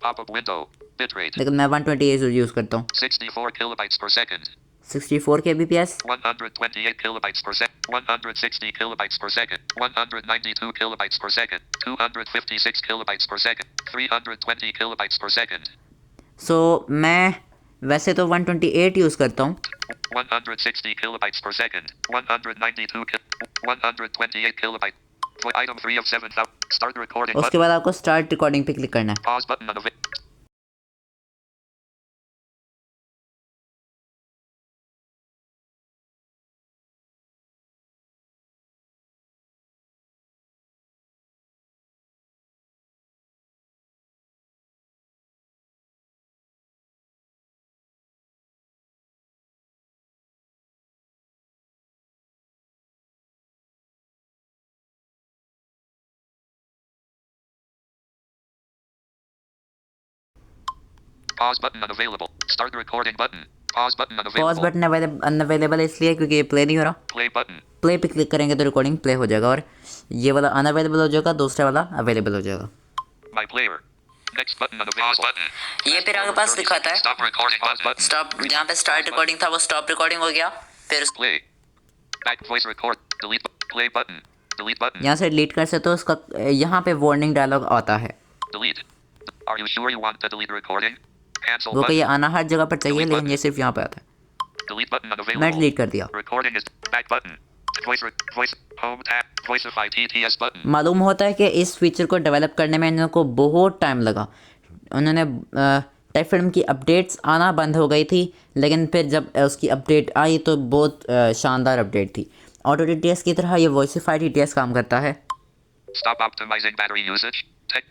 Pop-up window. Bitrate. लेकिन मैं 128 यूज़ करता हूँ। 64 kilobytes per second. 64 kbps, 128 kilobytes per second. 160 kilobytes per second. 192 kilobytes per second. 256 kilobytes per second. 320 kilobytes per second. सो मैं वैसे तो 128 यूज़ करता हूँ। 160 kilobytes per second. 128 kilobytes. Item 3 of 7000. Start recording उसके button. बाद आपको स्टार्ट रिकॉर्डिंग पे click करना है। Pause button on the pause button unavailable. Start recording button. Pause button pause unavailable. Button unavailable इसलिए क्योंकि ये प्ले नहीं हो रहा। Play button. प्ले पे क्लिक करेंगे तो रिकॉर्डिंग प्ले हो जाएगा, और ये वाला अनअवेलेबल हो जाएगा, दूसरा वाला अवेलेबल हो जाएगा। My player. Next button unavailable. Pause button. ये फिर आपके पास दिखाता है Stop recording button. स्टॉप, जहाँ पे स्टार्ट रिकॉर्डिंग था वो स्टॉप रिकॉर्डिंग हो गया। फिर Play. Back voice record. Delete. Play button. Delete button. यहाँ से डिलीट कर सकते हो उसका। यहाँ पे वार्निंग डायलॉग आता है। Delete. Are you sure you want to delete recording? Cancel वो कहीं button. आना हर जगह पर चाहिए, Delete लेकिन button. ये सिर्फ यहाँ पे आता है। Delete button unavailable. मैं डिलीट कर दिया। Recording is back button. Voice home tab. Voiceify TTS button. मालूम होता है कि इस फीचर को डेवलप करने में इन लोगों को बहुत टाइम लगा। उन्होंने टेक फिल्म की अपडेट्स आना बंद हो गई थी, लेकिन फिर जब उसकी अपडेट आई तो बहुत शानदार अपडेट थी। ऑटो TTS की तरह ये वॉइसिफाई TTS काम करता है। Stop optimizing battery usage. Tech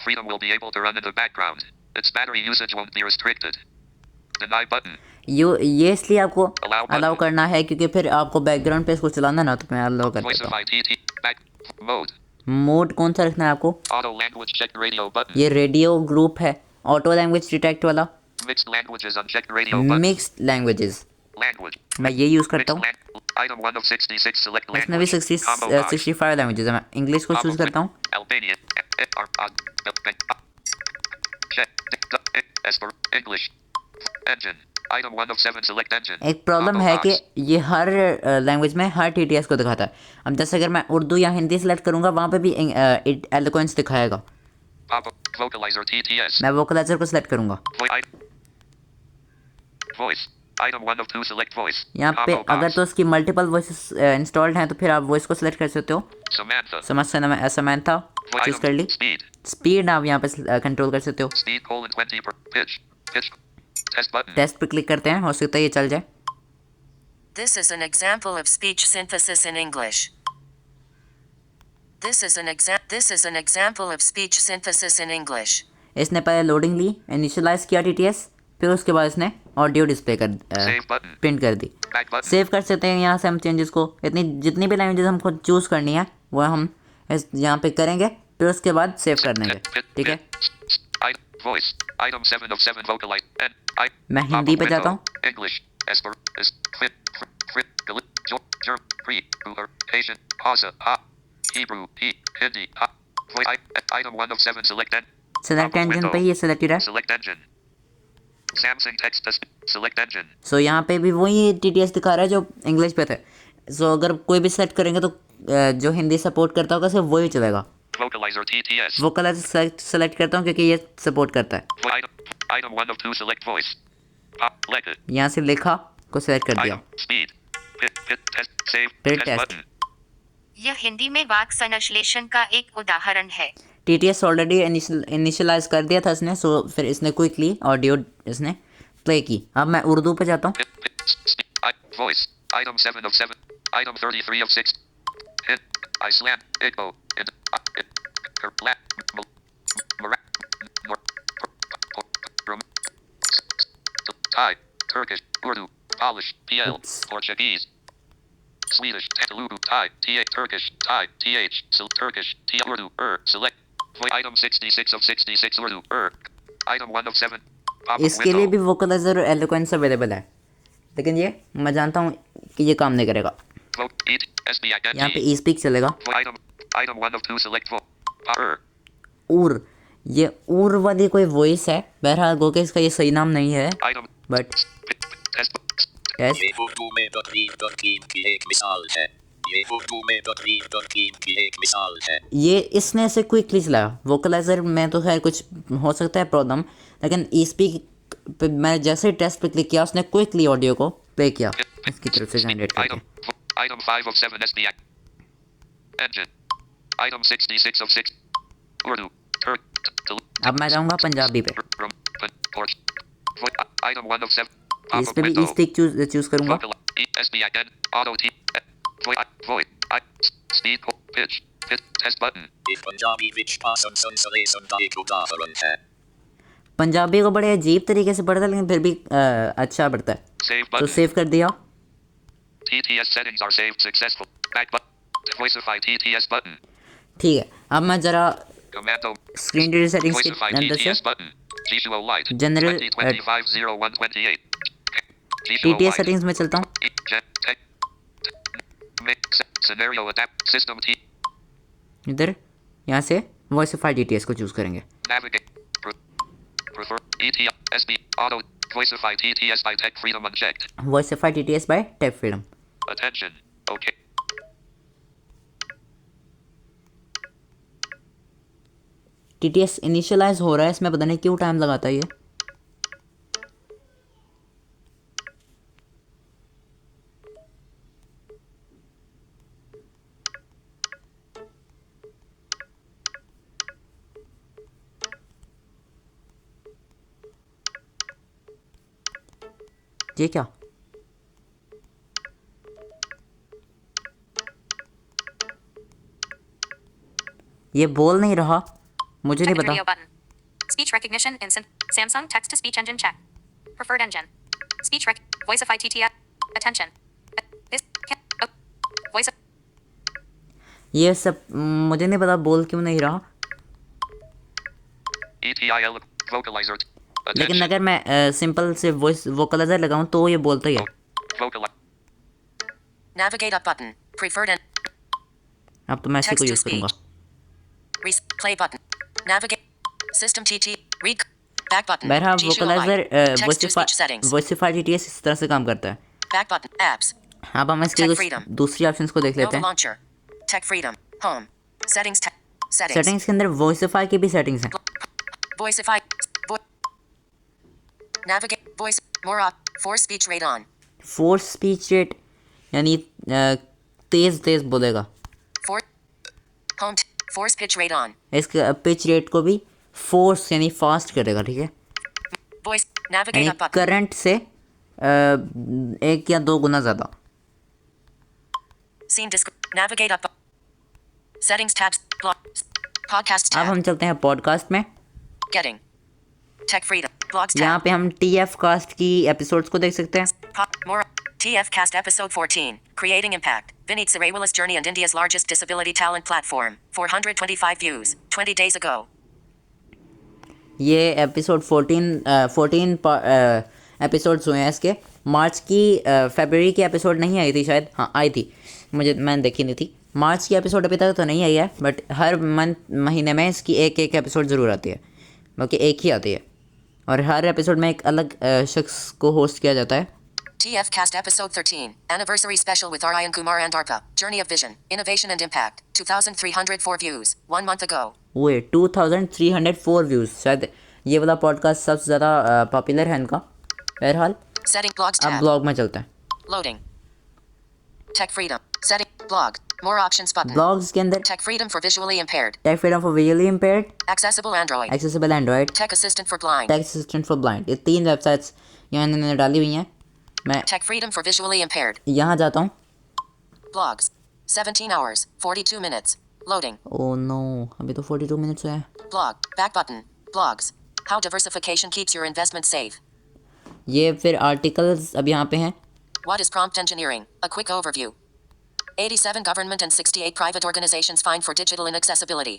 Freedom will be able to run in the background. Its battery usage won't be restricted. Deny button. ये इसलिए आपको Allow अलाउ button. करना है क्योंकि फिर आपको बैकग्राउंड पे इसको चलाना ना, तो मैं अलाउ कर देता Voiceify TT back mode. हूँ। मोड कौन सा रखना है आपको? Auto language check radio button. ये रेडियो ग्रुप है, ऑटो लैंग्वेज डिटेक्ट वाला। Mixed languages unchecked radio button. Mixed languages Language. मैं ये यूज़ करता हूँ। Item 1 of 66 select इसमें भी language. Combo box. 65 लैंग्वेजेस है। मैं इंग्लिश को चूज़ करता हूँ। Albanian. English. Engine. Item 1 of 7 select engine. एक प्रॉब्लम Combo है कि box. ये हर लैंग्वेज में हर TTS को दिखाता है। अब जैसे अगर मैं उर्दू या हिंदी सेलेक्ट करूँगा, वहाँ पे भी एलोक्वेंस दिखाएगा। Pop-up vocalizer TTS. मैं वोकलाइजर को सेलेक्ट करूँगा। Voice. Item 1 of 2 select voice. यहाँ पे Combo अगर box. तो उसकी मल्टीपल वॉइस इंस्टॉल्ड हैं तो फिर आप वॉइस को सेलेक्ट कर सकते हो। Samantha. समझ मैं Samantha चूज़ कर ली। Speed. स्पीड आप यहाँ पे कंट्रोल कर सकते हो। Speed colon 20 per pitch. Pitch. Test button. Test पे क्लिक करते हैं, हो सकता है ये चल जाए। This is an example of speech synthesis in English. This is an example of speech synthesis in English. इसने पहले लोडिंग ली, इनिशियलाइज किया TTS, फिर उसके बाद इसने ऑडियो डिस्प्ले कर Save button. प्रिंट कर दी। Back button. सेव कर सकते हैं यहाँ से हम चेंजेस को। जितनी भी लैंग्वेजेस हमको चूज़ करनी है वो हम यहाँ पे करेंगे, फिर उसके बाद सेव कर देंगे। ठीक है, Voice. Item 7 of 7 vocalize. मैं हिंदी पे जाता हूँ। English. Esper. Is. Pre. Ruler. Asian. Hausa. Ha. Hebrew. He. Hindi. Ha. Voice. Item 1 of 7 select engine. Select engine पे ये सेलेक्टेड है। Select engine. Samsung text to select engine. सो यहाँ पे भी वही TTS दिखा रहा है जो इंग्लिश पे थे। सो अगर कोई भी सेलेक्ट करेंगे तो जो हिंदी सपोर्ट करता होगा सिर्फ वही चलेगा। Vocalizer TTS. वोकलाइजर सेलेक्ट करता हूँ क्योंकि ये सपोर्ट करता है। Item 1 of 2 select voice. Selected. यहाँ से लिखा को सेलेक्ट कर दिया। Item. Speed. Test. Save. फिर Test test. button. यह हिंदी में वाक् संश्लेषण का एक उदाहरण है। TTS ऑलरेडी इनिशियलाइज कर दिया था इसने, सो फिर इसने क्विकली ऑडियो इसने प्ले की। अब मैं उर्दू पे जाता हूँ। Voice. Item 7 of 7. Item 33 of 6. Iceland. Igbo. Thai. Turkish. Urdu. Polish. PL. Oops. Portuguese. Swedish. Telugu. Thai. TA. Turkish. Thai. TH. Turkish. T. Urdu. Select. Item 66 of 66 Urdu. Item 1 of 7. Pop-up इसके लिए window. भी vocaliser और eloquence available है, लेकिन ये मैं जानता हूँ कि ये काम नहीं करेगा। Vote. Eat. SB यहाँ पे identity. ई स्पीक चलेगा। Item 1 of 2 select vote. उर, ये उर वाली कोई वॉइस है। बहरहाल गो के इसका ये सही नाम नहीं है, Item. But Test. टेस्ट ये उर्दू में .read.keep की एक मिसाल है। ये उर्दू में .read.keep की एक मिसाल है। ये इसने ऐसे क्विकली चलाया। वोकलाइजर में तो खैर कुछ हो सकता है प्रॉब्लम, लेकिन ई स्पीक पे मैं जैसे ही टेस्ट पे क्लिक किया उसने क्विकली ऑडियो को प्ले किया इसकी तरफ से जनरेट करके। Item 5 of 7 SB engine. Item 66 of 6 Urdu. अब मैं जाऊँगा पंजाबी पे। Item 1 of 7. इस पे भी ई स्पीक चूज करूँगा। SB auto T. Void. Speed. Pitch. Test button. ਇਹ ਪੰਜਾਬੀ ਵਿੱਚ ਭਾਸ਼ਣ ਸੰਸਲੇਸ਼ਨ ਦਾ ਇੱਕ ਉਦਾਹਰਣ ਹੈ। पंजाबी को बड़े अजीब तरीके से पढ़ता है, लेकिन फिर भी अच्छा पढ़ता है। Save तो button. सेव कर दिया। TTS settings are saved successful. Back button. Voiceify TTS button. ठीक है, अब मैं ज़रा Commando. स्क्रीन रीडर सेटिंग्स के Voiceify अंदर से TTS button. Visual light. General, 2025-0128. Visual TTS light. Settings में चलता हूँ। Scenario adapt. System T. इधर यहाँ से वॉइसिफाई TTS को चूज़ करेंगे। Navigate. Prefer. ET. SB. Auto. Voicify TTS by Tech Freedom unchecked. Voicify TTS by Tech Freedom. Attention. Okay. TTS initialise हो रहा है, इसमें पता नहीं क्यों टाइम लगाता है ये। ये क्या? ये बोल नहीं रहा, मुझे नहीं Check पता। video button. Speech recognition instant. Samsung text to speech engine check. Preferred engine. Speech rec. Voicify TTS. Attention. This can. Voice. ये सब मुझे नहीं पता बोल क्यों नहीं रहा। ETIL vocalizer. लेकिन Attention. अगर मैं सिंपल से वॉइस वोकलाइजर लगाऊं तो ये बोलता ही है। Vocalizer. Navigate up button. Preferred and अब तो मैं इसी को Text to यूज़ करूँगा। play button. Navigate. System TT. Read. Back button. बहरहाल T2 vocaliser Text to speech settings. वॉइसिफाई TTS इस तरह से काम करता है। Back button. Apps. अब हम इसके Tech कुछ freedom. दूसरी ऑप्शंस को देख लेते Nova हैं। launcher. Tech freedom. Home. Settings. Settings. Settings के अंदर वॉइसिफाई की भी सेटिंग्स हैं। Voicify. Navigate. Voice. More up. Force speech rate on. Force speech rate यानी तेज़ तेज़ बोलेगा। For. Home. Force pitch rate on. इसके पिच रेट को भी फोर्स यानी फास्ट करेगा, ठीक है। Voice. Navigate यानी up button. करंट से 1 या 2 गुना ज़्यादा। Scene disc. Navigate up. Settings tabs. Blog. Podcast अब tab. हम चलते हैं पॉडकास्ट में। Getting. Tech freedom. Blogs यहाँ tab. पे हम TF कास्ट की एपिसोड्स को देख सकते हैं। More. TF Cast Episode 14. Creating Impact. Vineet Sarewala's Journey and India's largest disability talent platform. 425 views. 20 days ago. ये एपिसोड 14 एपिसोड्स हुए हैं इसके। मार्च की फरवरी की एपिसोड नहीं आई थी शायद, हाँ आई थी, मैंने देखी नहीं थी। मार्च की एपिसोड अभी तक तो नहीं आई है, बट हर महीने में इसकी एक एपिसोड ज़रूर आती है, बल्कि एक ही आती है। और हर एपिसोड में एक अलग शख्स को होस्ट किया जाता है। TF Cast Episode 13. Anniversary Special with Aryan Kumar and Arpa. Journey of Vision, Innovation and Impact. 2,304 views. 1 month ago. वो 2304 व्यूज़, शायद ये वाला पॉडकास्ट सबसे ज़्यादा पॉपुलर है इनका। बहरहाल Setting Blogs अब tab. ब्लॉग में चलते हैं। Loading. Tech Freedom. Setting. Blog. More options button. Blogs के अंदर Tech Freedom for Visually Impaired. Tech freedom for visually impaired, Accessible Android. Accessible Android, Tech Assistant for Blind. Tech assistant for blind, ये 3 websites यहाँ इन्होंने डाली हुई हैं। मैं Tech Freedom for Visually Impaired. यहाँ जाता हूँ। Blogs. 17 hours. 42 minutes. Loading. Oh no, अभी तो 42 मिनट्स हुए हैं। Blog. Back button. Blogs. How diversification keeps your investment safe. ये फिर आर्टिकल्स अब यहाँ पे हैं। What is prompt engineering? A quick overview. 87 government and 68 private organizations fined for digital inaccessibility.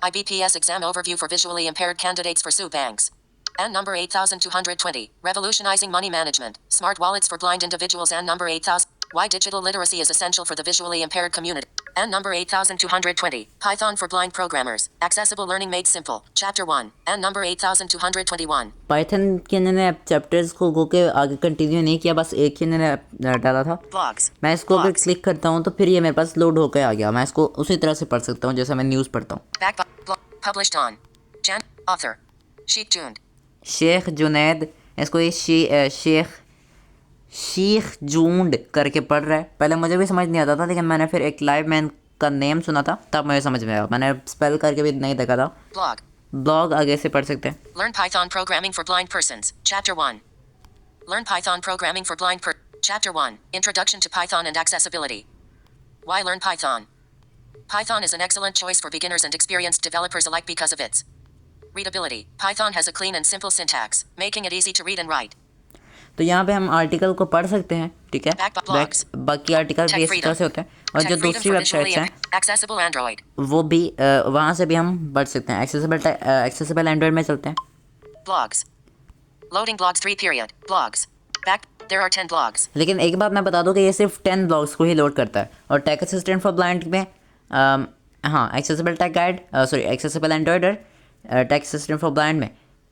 IBPS exam overview for visually impaired candidates for SU banks. And number 8220. Revolutionizing money management. Smart wallets for blind individuals. And number 8000. Why digital literacy is essential for the visually impaired community. And number 8220. Python for blind programmers. Accessible learning made simple. Chapter 1. And number 8221. Python के इन्होंने chapters को गो के आगे continue नहीं किया, बस एक ही इन्होंने डाला था। Blogs. मैं इसको अगर Blogs. क्लिक करता हूँ तो फिर ये मेरे पास लोड होकर आ गया। मैं इसको उसी तरह से पढ़ सकता हूँ जैसा मैं न्यूज़ पढ़ता हूँ। Blog. Published on. Jan. Author. Sheikh Jund. Sheikh Junaid, इसको ये शेख जूंड करके पढ़ रहा है। पहले मुझे भी समझ नहीं आता था, लेकिन मैंने फिर एक लाइव मैन का नेम सुना था, तब मुझे समझ में आया। मैंने स्पेल करके भी नहीं देखा था। Blog. ब्लॉग आगे से पढ़ सकते हैं। Learn Python programming for blind persons. Chapter 1. Learn Python programming for blind Chapter 1. Introduction to Python and accessibility. Why learn Python? Python is an excellent choice for beginners and experienced developers alike because of its readability. Python has a clean and simple syntax, making it easy to read and write. तो यहाँ पे हम article को पढ़ सकते हैं, ठीक है। Blogs. बाकी आर्टिकल भी इस तरह से होते हैं। और जो Tech freedom दूसरी for वेबसाइट्स visually हैं accessible Android. वो भी वहाँ से भी हम पढ़ सकते हैं। एक्सेसिबल एंड्रॉयड में चलते हैं। Blogs. Loading blogs 3 period. Blogs. Back. There are 10 blogs. लेकिन एक बात मैं बता दूं कि ये सिर्फ 10 ब्लॉग्स को ही लोड करता है। और टेक असिस्टेंट फॉर ब्लाइंड में हाँ accessible tech guide accessible Android और टेक असिस्टेंट फॉर ब्लाइंड में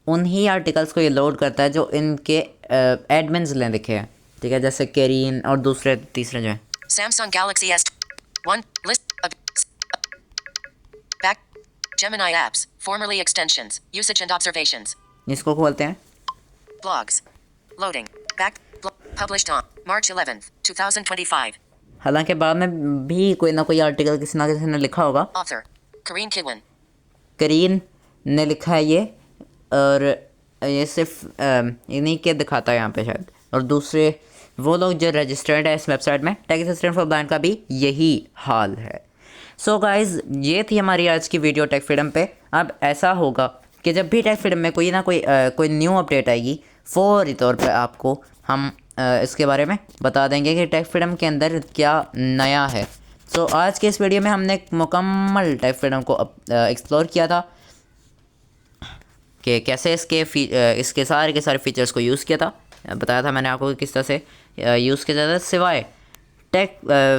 उन्हीं आर्टिकल्स को ये लोड करता है जो इनके एडमिन्स ने लिखे हैं, ठीक है, जैसे केरीन और दूसरे तीसरे जो हैं। Samsung Galaxy S1 list of back Gemini apps, formerly extensions, usage and observations, इसको खोलते हैं। blogs, loading, back, published on March 11th, 2025. हालांकि बाद में भी कोई ना कोई आर्टिकल किसी ना किसी ने लिखा होगा। Author, Karine Kidwin. करीन ने लिखा है ये, और ये सिर्फ इन्हीं के दिखाता है यहाँ पे शायद, और दूसरे वो लोग जो रजिस्टर्ड है इस वेबसाइट में, टेक असिस्टेंट फॉर ब्लाइंड का भी यही हाल है। सो गाइज़, ये थी हमारी आज की वीडियो टेक फ्रीडम पे। अब ऐसा होगा कि जब भी टेक फ्रीडम में कोई ना कोई न्यू अपडेट आएगी, फौरी तौर पे आपको हम इसके बारे में बता देंगे कि टेक फ्रीडम के अंदर क्या नया है। सो आज के इस वीडियो में हमने एक मुकम्मल टेक फ्रीडम को एक्सप्लोर किया था कि कैसे इसके सारे के सारे फीचर्स को यूज़ किया था। बताया था मैंने आपको कि किस तरह से यूज़ किया जाता है,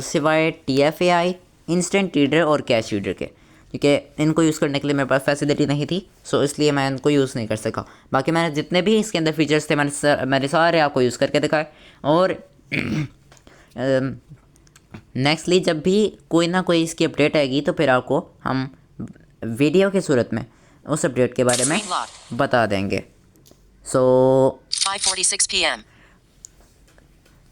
सिवाय TFAI, इंस्टेंट रीडर और कैश रीडर के, क्योंकि इनको यूज़ करने के लिए मेरे पास फैसिलिटी नहीं थी, सो इसलिए मैं इनको यूज़ नहीं कर सका। बाकी मैंने जितने भी इसके अंदर फीचर्स थे मैंने सारे आपको यूज़ करके दिखाए। और नेक्स्टली जब भी कोई ना कोई इसकी अपडेट आएगी तो फिर आपको हम वीडियो की सूरत में उस अपडेट के बारे में बता देंगे। सो 5:46 p.m.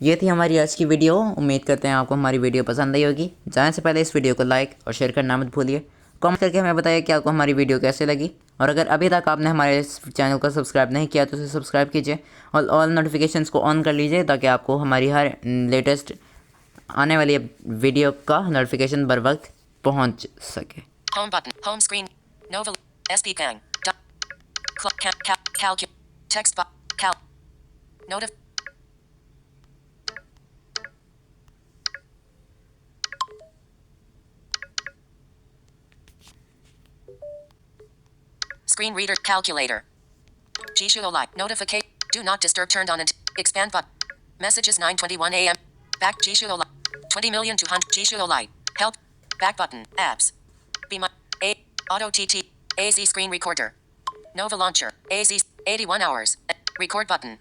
ये थी हमारी आज की वीडियो। उम्मीद करते हैं आपको हमारी वीडियो पसंद आई होगी। जाने से पहले इस वीडियो को लाइक और शेयर करना मत भूलिए। कमेंट करके हमें बताइए कि आपको हमारी वीडियो कैसे लगी, और अगर अभी तक आपने हमारे इस चैनल को सब्सक्राइब नहीं किया तो उसे सब्सक्राइब कीजिए और ऑल नोटिफिकेशंस को ऑन कर लीजिए, ताकि आपको हमारी हर लेटेस्ट आने वाली वीडियो का नोटिफिकेशन बर वक्त पहुँच सके। Home button, home screen, Nova, SPPang, text box, notif. Screen reader, calculator. Jishuo Light, notification, do not disturb turned on and expand button. Messages 9:21 a.m. Back Jishuo Light, 20,200,000 Jishuo Light, help, back button, apps. Be my, Auto TT, AZ screen recorder. Nova launcher, AZ, 81 hours, record button.